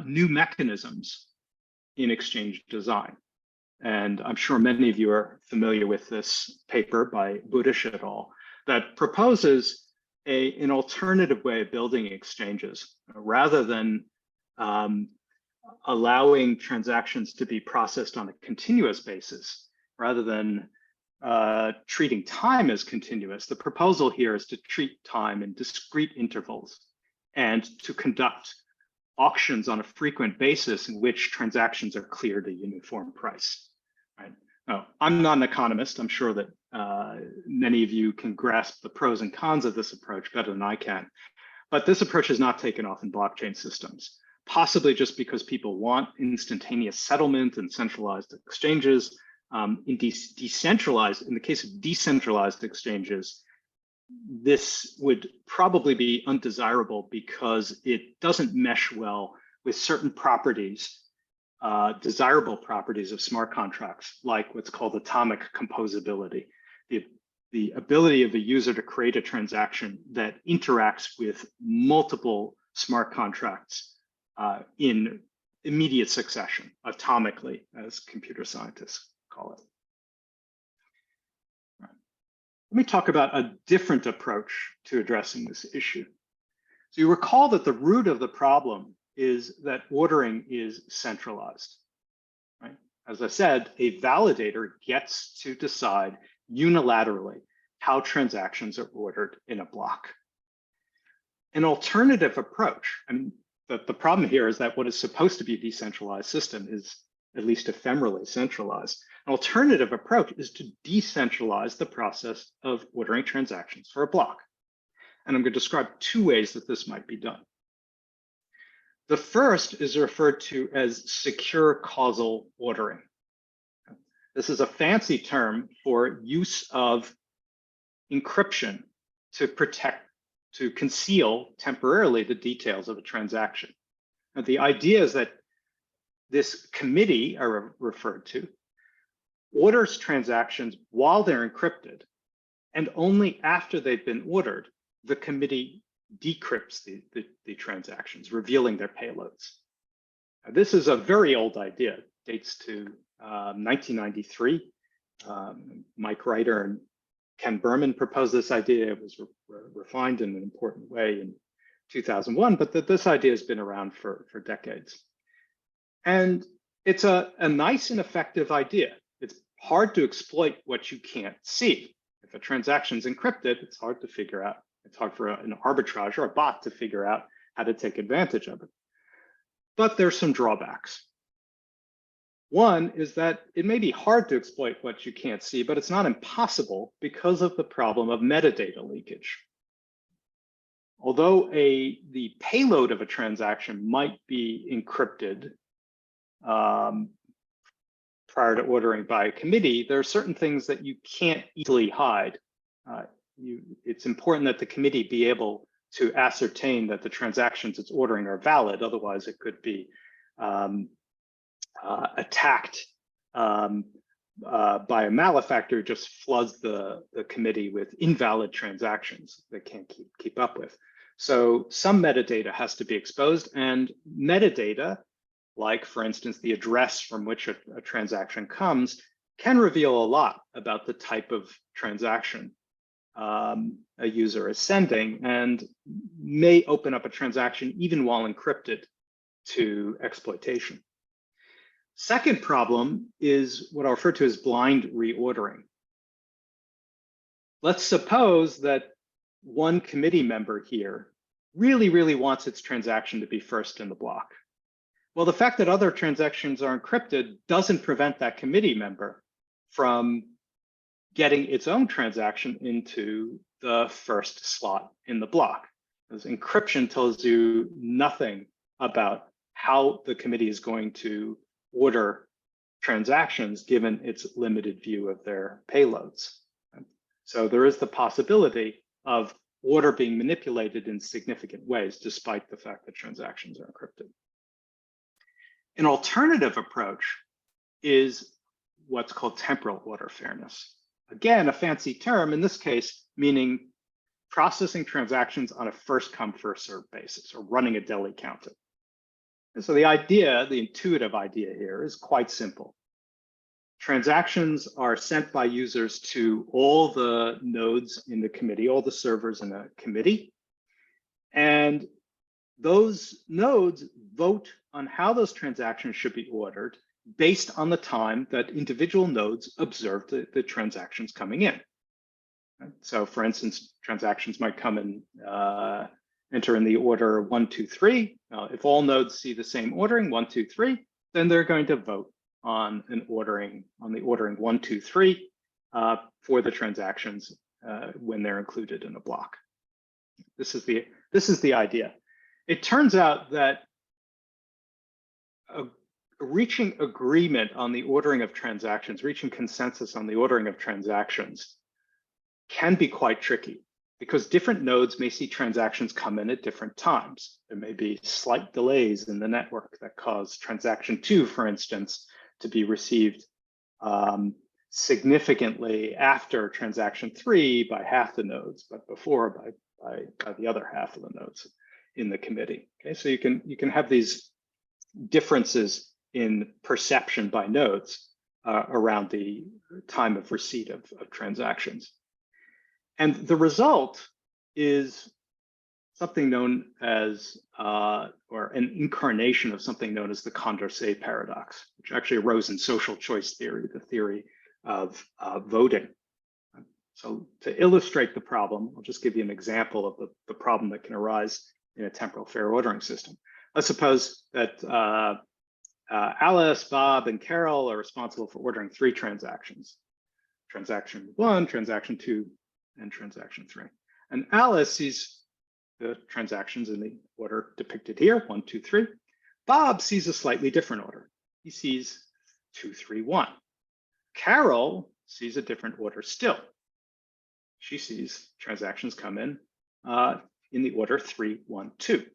new mechanisms in exchange design. And I'm sure many of you are familiar with this paper by Budish et al. That proposes an alternative way of building exchanges rather than allowing transactions to be processed on a continuous basis, rather than treating time as continuous. The proposal here is to treat time in discrete intervals and to conduct auctions on a frequent basis in which transactions are cleared at a uniform price. Right? Now, I'm not an economist. I'm sure that many of you can grasp the pros and cons of this approach better than I can. But this approach is not taken off in blockchain systems, possibly just because people want instantaneous settlement and centralized exchanges. In the case of decentralized exchanges, this would probably be undesirable because it doesn't mesh well with certain properties, desirable properties of smart contracts, like what's called atomic composability, the ability of the user to create a transaction that interacts with multiple smart contracts in immediate succession, atomically, as computer scientists call it. Right. Let me talk about a different approach to addressing this issue. So you recall that the root of the problem is that ordering is centralized. Right? As I said, a validator gets to decide unilaterally how transactions are ordered in a block. An alternative approach, I mean, the problem here is that what is supposed to be a decentralized system is at least ephemerally centralized. An alternative approach is to decentralize the process of ordering transactions for a block. And I'm going to describe two ways that this might be done. The first is referred to as secure causal ordering. This is a fancy term for use of encryption to conceal temporarily the details of a transaction. Now, the idea is that this committee are referred to orders transactions while they're encrypted, and only after they've been ordered, the committee decrypts the transactions, revealing their payloads. Now, this is a very old idea, dates to 1993. Mike Reiter and Ken Berman proposed this idea. It was refined in an important way in 2001, but this idea has been around for decades. And it's a nice and effective idea. It's hard to exploit what you can't see. If a transaction is encrypted, it's hard to figure out. It's hard for an arbitrage or a bot to figure out how to take advantage of it. But there's some drawbacks. One is that it may be hard to exploit what you can't see, but it's not impossible because of the problem of metadata leakage. although the payload of a transaction might be encrypted prior to ordering by a committee, there are certain things that you can't easily hide. It's important that the committee be able to ascertain that the transactions it's ordering are valid. Otherwise, it could be attacked by a malefactor who just floods the committee with invalid transactions they can't keep up with. So some metadata has to be exposed, and metadata, like for instance, the address from which a transaction comes, can reveal a lot about the type of transaction a user is sending, and may open up a transaction even while encrypted to exploitation. Second problem is what I'll refer to as blind reordering. Let's suppose that one committee member here really wants its transaction to be first in the block. Well, the fact that other transactions are encrypted doesn't prevent that committee member from getting its own transaction into the first slot in the block. Because encryption tells you nothing about how the committee is going to order transactions given its limited view of their payloads. So there is the possibility of order being manipulated in significant ways, despite the fact that transactions are encrypted. An alternative approach is what's called temporal order fairness. Again, a fancy term, in this case, meaning processing transactions on a first come, first served basis, or running a Dell counter. And so the idea, the intuitive idea here is quite simple. Transactions are sent by users to all the nodes in the committee, all the servers in a committee. And those nodes vote on how those transactions should be ordered based on the time that individual nodes observe the transactions coming in. So for instance, transactions might come in, enter in the order 1, 2, 3. If all nodes see the same ordering, 1, 2, 3, then they're going to vote on the ordering 1, 2, 3 for the transactions when they're included in a block. This is the idea. It turns out that reaching agreement on the ordering of transactions, reaching consensus on the ordering of transactions can be quite tricky because different nodes may see transactions come in at different times. There may be slight delays in the network that cause transaction 2, for instance, to be received significantly after transaction 3 by half the nodes, but before by the other half of the nodes in the committee. Okay, so you can have these differences in perception by nodes around the time of receipt of transactions. And the result is something known as, or an incarnation of something known as the Condorcet paradox, which actually arose in social choice theory, the theory of voting. So to illustrate the problem, I'll just give you an example of the problem that can arise in a temporal fair ordering system. Let's suppose that Alice, Bob, and Carol are responsible for ordering 3 transactions. Transaction 1, transaction 2, and transaction 3. And Alice sees the transactions in the order depicted here, 1, 2, 3. Bob sees a slightly different order. He sees 2, 3, 1. Carol sees a different order still. She sees transactions come in the order 3, 1, 2.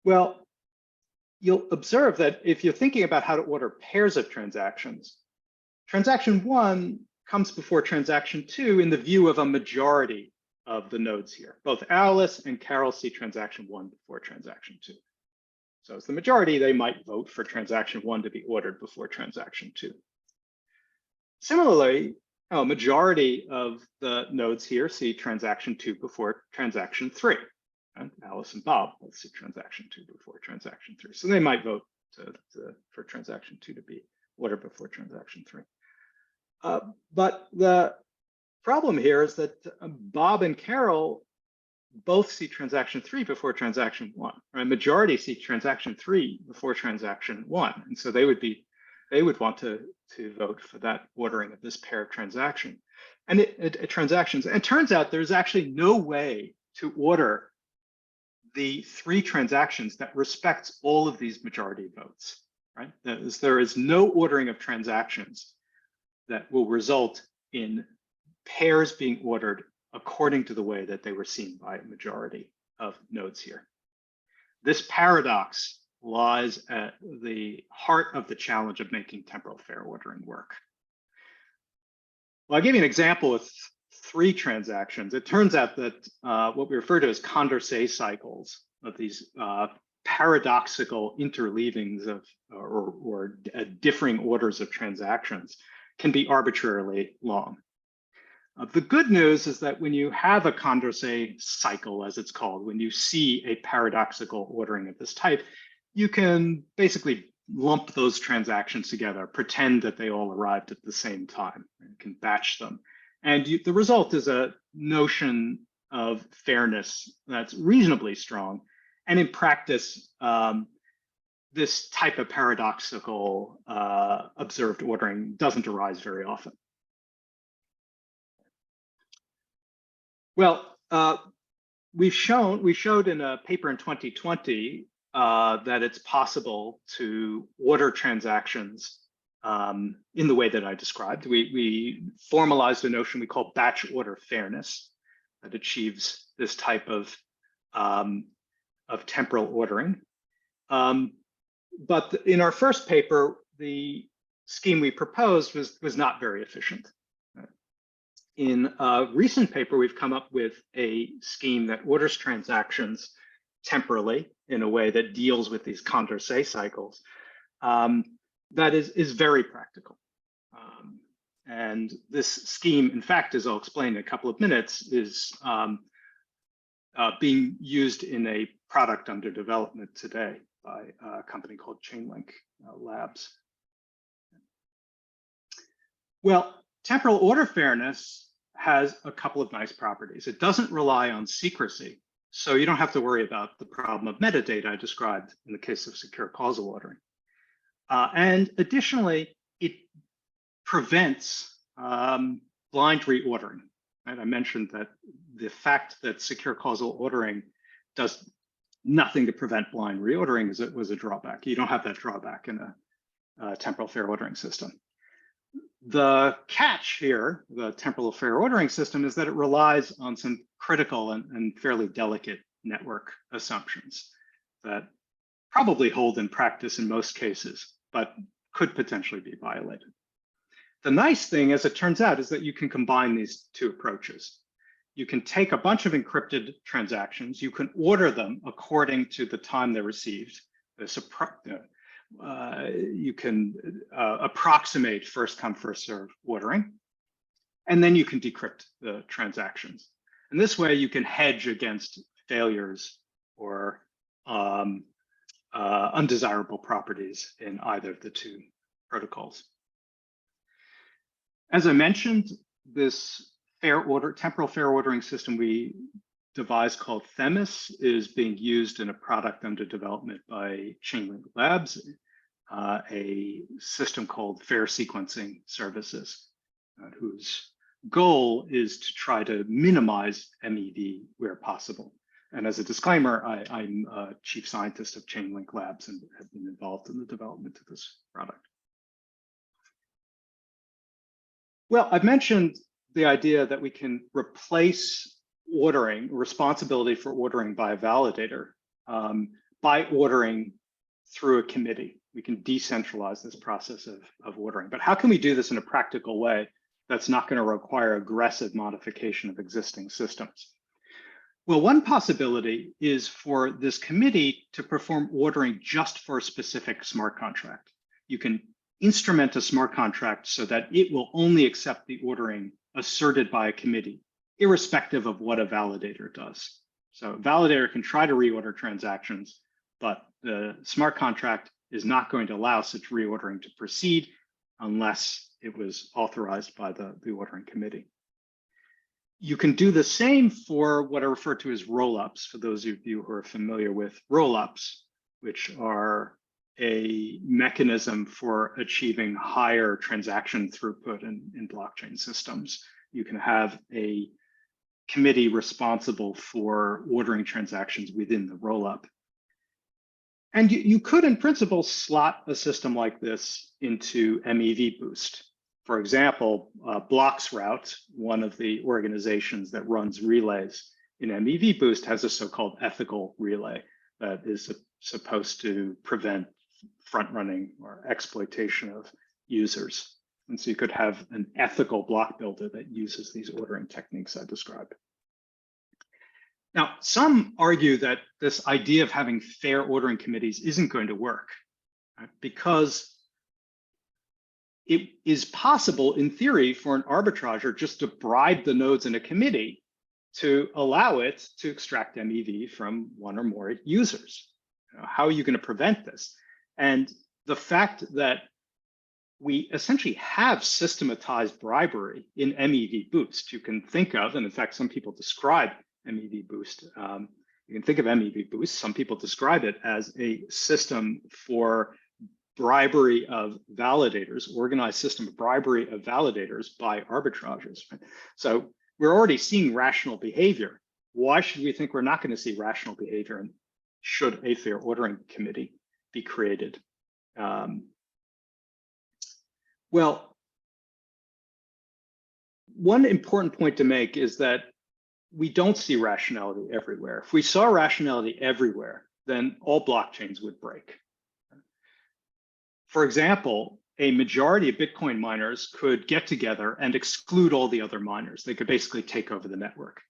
Well, you'll observe that if you're thinking about how to order pairs of transactions, transaction 1 comes before transaction 2 in the view of a majority of the nodes here. Both Alice and Carol see transaction 1 before transaction 2. So as the majority, they might vote for transaction 1 to be ordered before transaction 2. Similarly, a majority of the nodes here see transaction 2 before transaction 3. And Alice and Bob both see transaction 2 before transaction 3. So they might vote for transaction 2 to be ordered before transaction 3. But the problem here is that Bob and Carol both see transaction 3 before transaction 1. Right? Majority see transaction 3 before transaction 1. And so they would want to vote for that ordering of this pair of transactions. And it turns out there's actually no way to order the 3 transactions that respects all of these majority votes, right? There is no ordering of transactions that will result in pairs being ordered according to the way that they were seen by a majority of nodes here. This paradox lies at the heart of the challenge of making temporal fair ordering work. Well, I'll give you an example with 3 transactions. It turns out that what we refer to as Condorcet cycles of these paradoxical interleavings of or differing orders of transactions can be arbitrarily long. The good news is that when you have a Condorcet cycle, as it's called, when you see a paradoxical ordering of this type, you can basically lump those transactions together, pretend that they all arrived at the same time, and can batch them. And the result is a notion of fairness that's reasonably strong. And in practice, this type of paradoxical observed ordering doesn't arise very often. Well, we showed in a paper in 2020 that it's possible to order transactions in the way that I described. We formalized a notion we call batch order fairness that achieves this type of temporal ordering. But in our first paper, the scheme we proposed was not very efficient. In a recent paper, we've come up with a scheme that orders transactions temporally in a way that deals with these Condorcet cycles. That is very practical. And this scheme, in fact, as I'll explain in a couple of minutes, is being used in a product under development today by a company called Chainlink Labs. Well, temporal order fairness has a couple of nice properties. It doesn't rely on secrecy, so you don't have to worry about the problem of metadata I described in the case of secure causal ordering. And additionally, it prevents blind reordering. Right? I mentioned that the fact that secure causal ordering does nothing to prevent blind reordering was a drawback. You don't have that drawback in a temporal fair ordering system. The catch here, the temporal fair ordering system, is that it relies on some critical and fairly delicate network assumptions that probably hold in practice in most cases, but could potentially be violated. The nice thing, as it turns out, is that you can combine these 2 approaches. You can take a bunch of encrypted transactions, you can order them according to the time they're received. You can approximate first come, first serve ordering, and then you can decrypt the transactions. And this way you can hedge against failures or undesirable properties in either of the 2 protocols. As I mentioned, this temporal fair ordering system we device called Themis is being used in a product under development by Chainlink Labs, a system called Fair Sequencing Services, whose goal is to try to minimize MEV where possible. And as a disclaimer, I'm a chief scientist of Chainlink Labs and have been involved in the development of this product. Well, I've mentioned the idea that we can replace responsibility for ordering by a validator by ordering through a committee. We can decentralize this process of ordering. But how can we do this in a practical way that's not going to require aggressive modification of existing systems? Well, one possibility is for this committee to perform ordering just for a specific smart contract. You can instrument a smart contract so that it will only accept the ordering asserted by a committee, irrespective of what a validator does. So a validator can try to reorder transactions, but the smart contract is not going to allow such reordering to proceed unless it was authorized by the ordering committee. You can do the same for what are referred to as rollups, for those of you who are familiar with rollups, which are a mechanism for achieving higher transaction throughput in blockchain systems. You can have a committee responsible for ordering transactions within the rollup. And you could, in principle, slot a system like this into MEV Boost. For example, BlocksRoute, one of the organizations that runs relays in MEV Boost, has a so-called ethical relay that is supposed to prevent front-running or exploitation of users. And so you could have an ethical block builder that uses these ordering techniques I described. Now, some argue that this idea of having fair ordering committees isn't going to work, right? Because it is possible, in theory, for an arbitrager just to bribe the nodes in a committee to allow it to extract MEV from one or more users. How are you going to prevent this? And the fact that we essentially have systematized bribery in MEV Boost, you can think of, and in fact, some people describe MEV Boost. You can think of MEV Boost. Some people describe it as a system for bribery of validators, organized system of bribery of validators by arbitragers. Right? So we're already seeing rational behavior. Why should we think we're not going to see rational behavior? And should a fair ordering committee be created? Well, one important point to make is that we don't see rationality everywhere. If we saw rationality everywhere, then all blockchains would break. For example, a majority of Bitcoin miners could get together and exclude all the other miners. They could basically take over the network.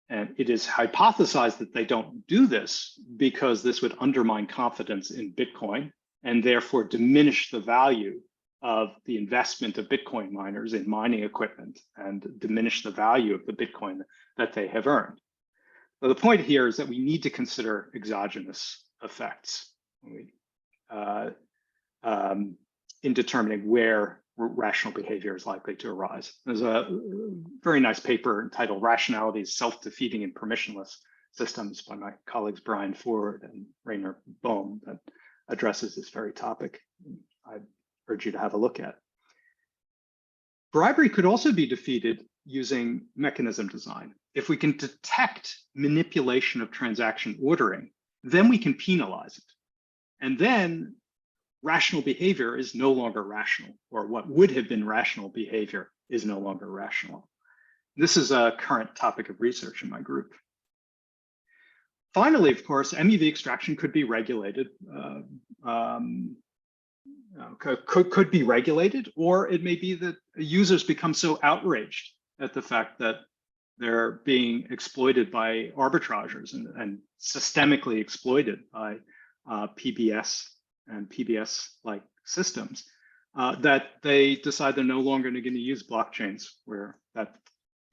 And it is hypothesized that they don't do this because this would undermine confidence in Bitcoin and therefore diminish the value of the investment of Bitcoin miners in mining equipment and diminish the value of the Bitcoin that they have earned. So the point here is that we need to consider exogenous effects in determining where rational behavior is likely to arise. There's a very nice paper entitled Rationality is Self-Defeating in Permissionless Systems by my colleagues Brian Ford and Rainer Bohm that addresses this very topic. I urge you to have a look at. Bribery could also be defeated using mechanism design. If we can detect manipulation of transaction ordering, then we can penalize it. And then rational behavior is no longer rational, or what would have been rational behavior is no longer rational. This is a current topic of research in my group. Finally, of course, MEV extraction could be regulated. Could be regulated, or it may be that users become so outraged at the fact that they're being exploited by arbitragers and systemically exploited by PBS and PBS-like systems that they decide they're no longer going to use blockchains where that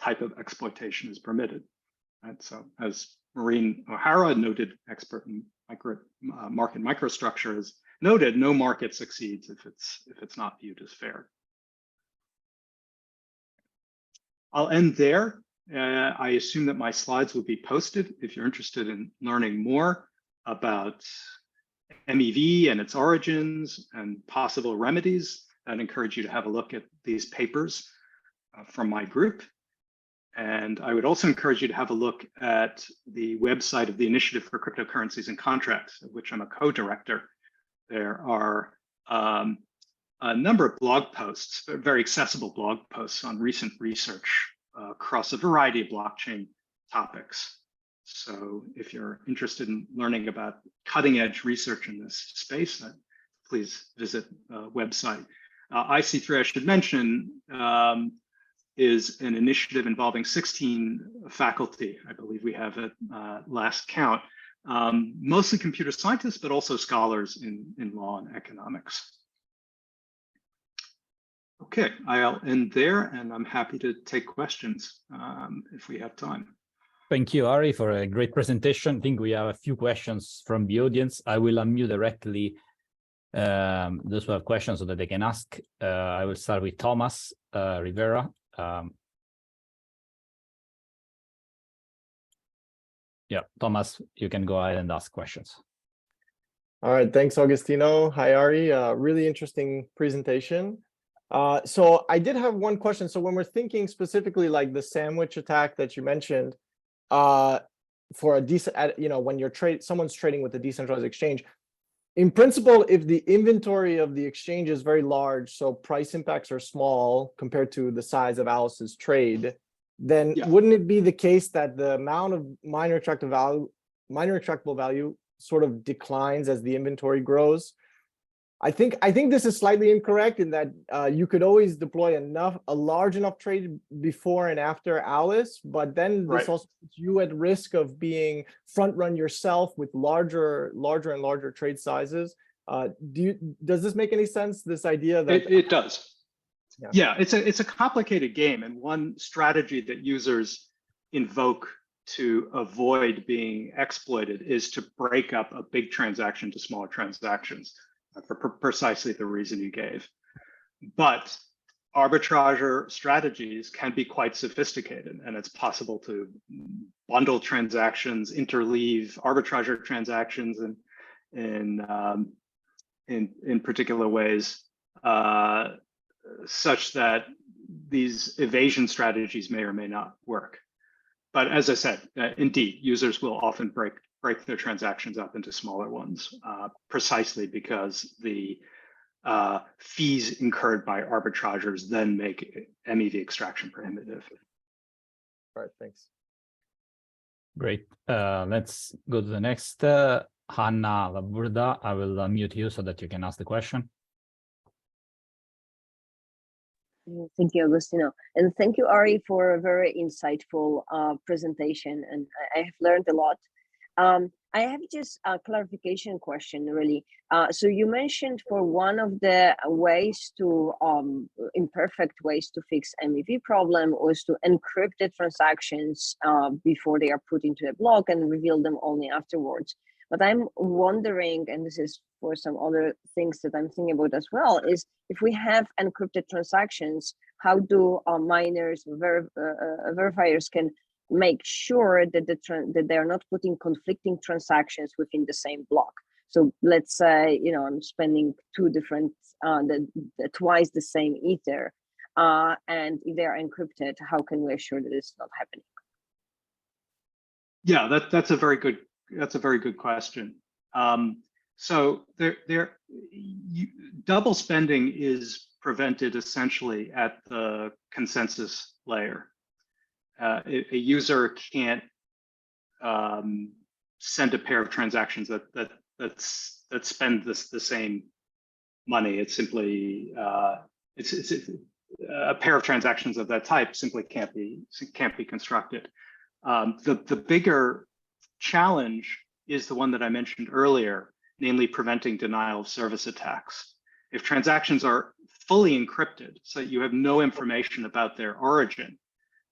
type of exploitation is permitted. Right? So as Maureen O'Hara, noted expert in market microstructure, has noted, no market succeeds if it's not viewed as fair. I'll end there. I assume that my slides will be posted. If you're interested in learning more about MEV and its origins and possible remedies, I'd encourage you to have a look at these papers from my group. And I would also encourage you to have a look at the website of the Initiative for Cryptocurrencies and Contracts, of which I'm a co-director. There are a number of blog posts, very accessible blog posts on recent research across a variety of blockchain topics. So if you're interested in learning about cutting edge research in this space, please visit the website. IC3, I should mention, is an initiative involving 16 faculty, I believe we have at last count, mostly computer scientists, but also scholars in law and economics. Okay, I'll end there, and I'm happy to take questions if we have time. Thank you, Ari, for a great presentation. I think we have a few questions from the audience. I will unmute directly those who have questions so that they can ask. I will start with Thomas Rivera. Yeah, Thomas, you can go ahead and ask questions. All right, thanks, Agostino. Hi, Ari. Really interesting presentation. So I did have one question. So when we're thinking specifically like the sandwich attack that you mentioned, for a decent, when someone's trading with a decentralized exchange, in principle, if the inventory of the exchange is very large, so price impacts are small compared to the size of Alice's trade, then wouldn't it be the case that the amount of minor extractable value sort of declines as the inventory grows? I think this is slightly incorrect in that you could always deploy a large enough trade before and after Alice, but then this also puts you at risk of being front run yourself with larger and larger trade sizes. Does this make any sense? This idea that it does. Yeah, it's a complicated game, and one strategy that users invoke to avoid being exploited is to break up a big transaction to smaller transactions, for precisely the reason you gave. But arbitrager strategies can be quite sophisticated, and it's possible to bundle transactions, interleave arbitrager transactions in particular ways, such that these evasion strategies may or may not work. But as I said, indeed, users will often break their transactions up into smaller ones, precisely because the fees incurred by arbitragers then make MEV extraction prohibitive. All right, thanks. Great. Let's go to the next. Hanna Laburda, I will unmute you so that you can ask the question. Thank you, Agostino. And thank you, Ari, for a very insightful presentation. And I have learned a lot. I have just a clarification question, really. So you mentioned for one of the ways to, imperfect ways to fix MEV problem was to encrypt the transactions before they are put into a block and reveal them only afterwards. But I'm wondering, and this is for some other things that I'm thinking about as well, is if we have encrypted transactions, how do miners, verifiers can make sure that that they're not putting conflicting transactions within the same block? So let's say, I'm spending two different, twice the same Ether, and if they're encrypted, how can we assure that it's not happening? Yeah, that's a very good question. So double spending is prevented essentially at the consensus layer. A user can't send a pair of transactions that spend the same money. It's simply it's a pair of transactions of that type simply can't be constructed. The bigger challenge is the one that I mentioned earlier, namely preventing denial of service attacks. If transactions are fully encrypted, so you have no information about their origin,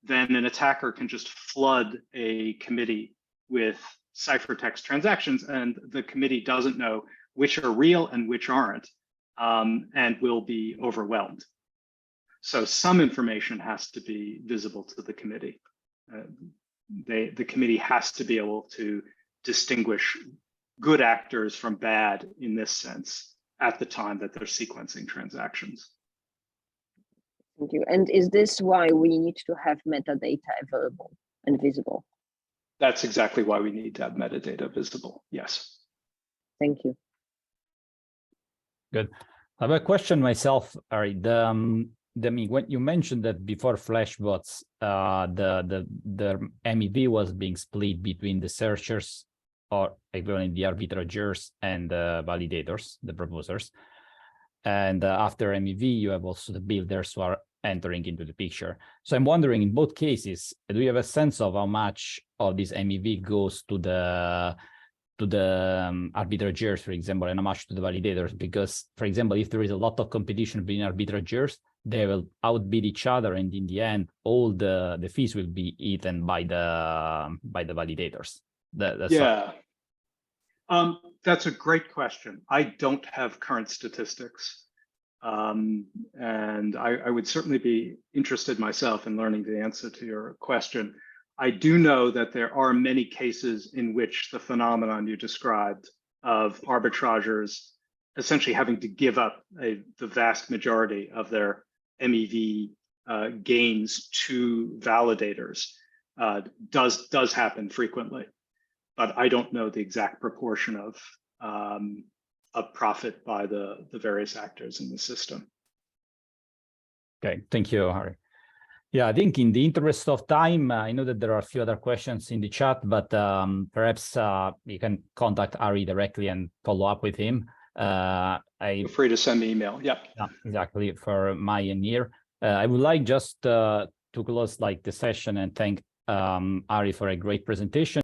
then an attacker can just flood a committee with ciphertext transactions, and the committee doesn't know which are real and which aren't, and will be overwhelmed. So some information has to be visible to the committee. The committee has to be able to distinguish good actors from bad in this sense at the time that they're sequencing transactions. Thank you. And is this why we need to have metadata available and visible? That's exactly why we need to have metadata visible, yes. Thank you. Good. I have a question myself, Ari. When you mentioned that before flashbots, the MEV was being split between the searchers, or equivalent the arbitrageurs, and the validators, the proposers. And after MEV, you have also the builders who are entering into the picture. So I'm wondering, in both cases, do you have a sense of how much of this MEV goes to the arbitrageurs, for example, and how much to the validators? Because, for example, if there is a lot of competition between arbitrageurs, they will outbid each other, and in the end, all the fees will be eaten by the validators. That's a great question. I don't have current statistics, and I would certainly be interested myself in learning the answer to your question. I do know that there are many cases in which the phenomenon you described of arbitrageurs essentially having to give up the vast majority of their MEV gains to validators does happen frequently, but I don't know the exact proportion of profit by the various actors in the system. Okay, thank you, Harry. Yeah, I think in the interest of time, I know that there are a few other questions in the chat, but perhaps you can contact Ari directly and follow up with him. Feel free to send me email. Yep. Yeah, exactly, for my and Nir. I would like just to close like the session and thank Ari for a great presentation.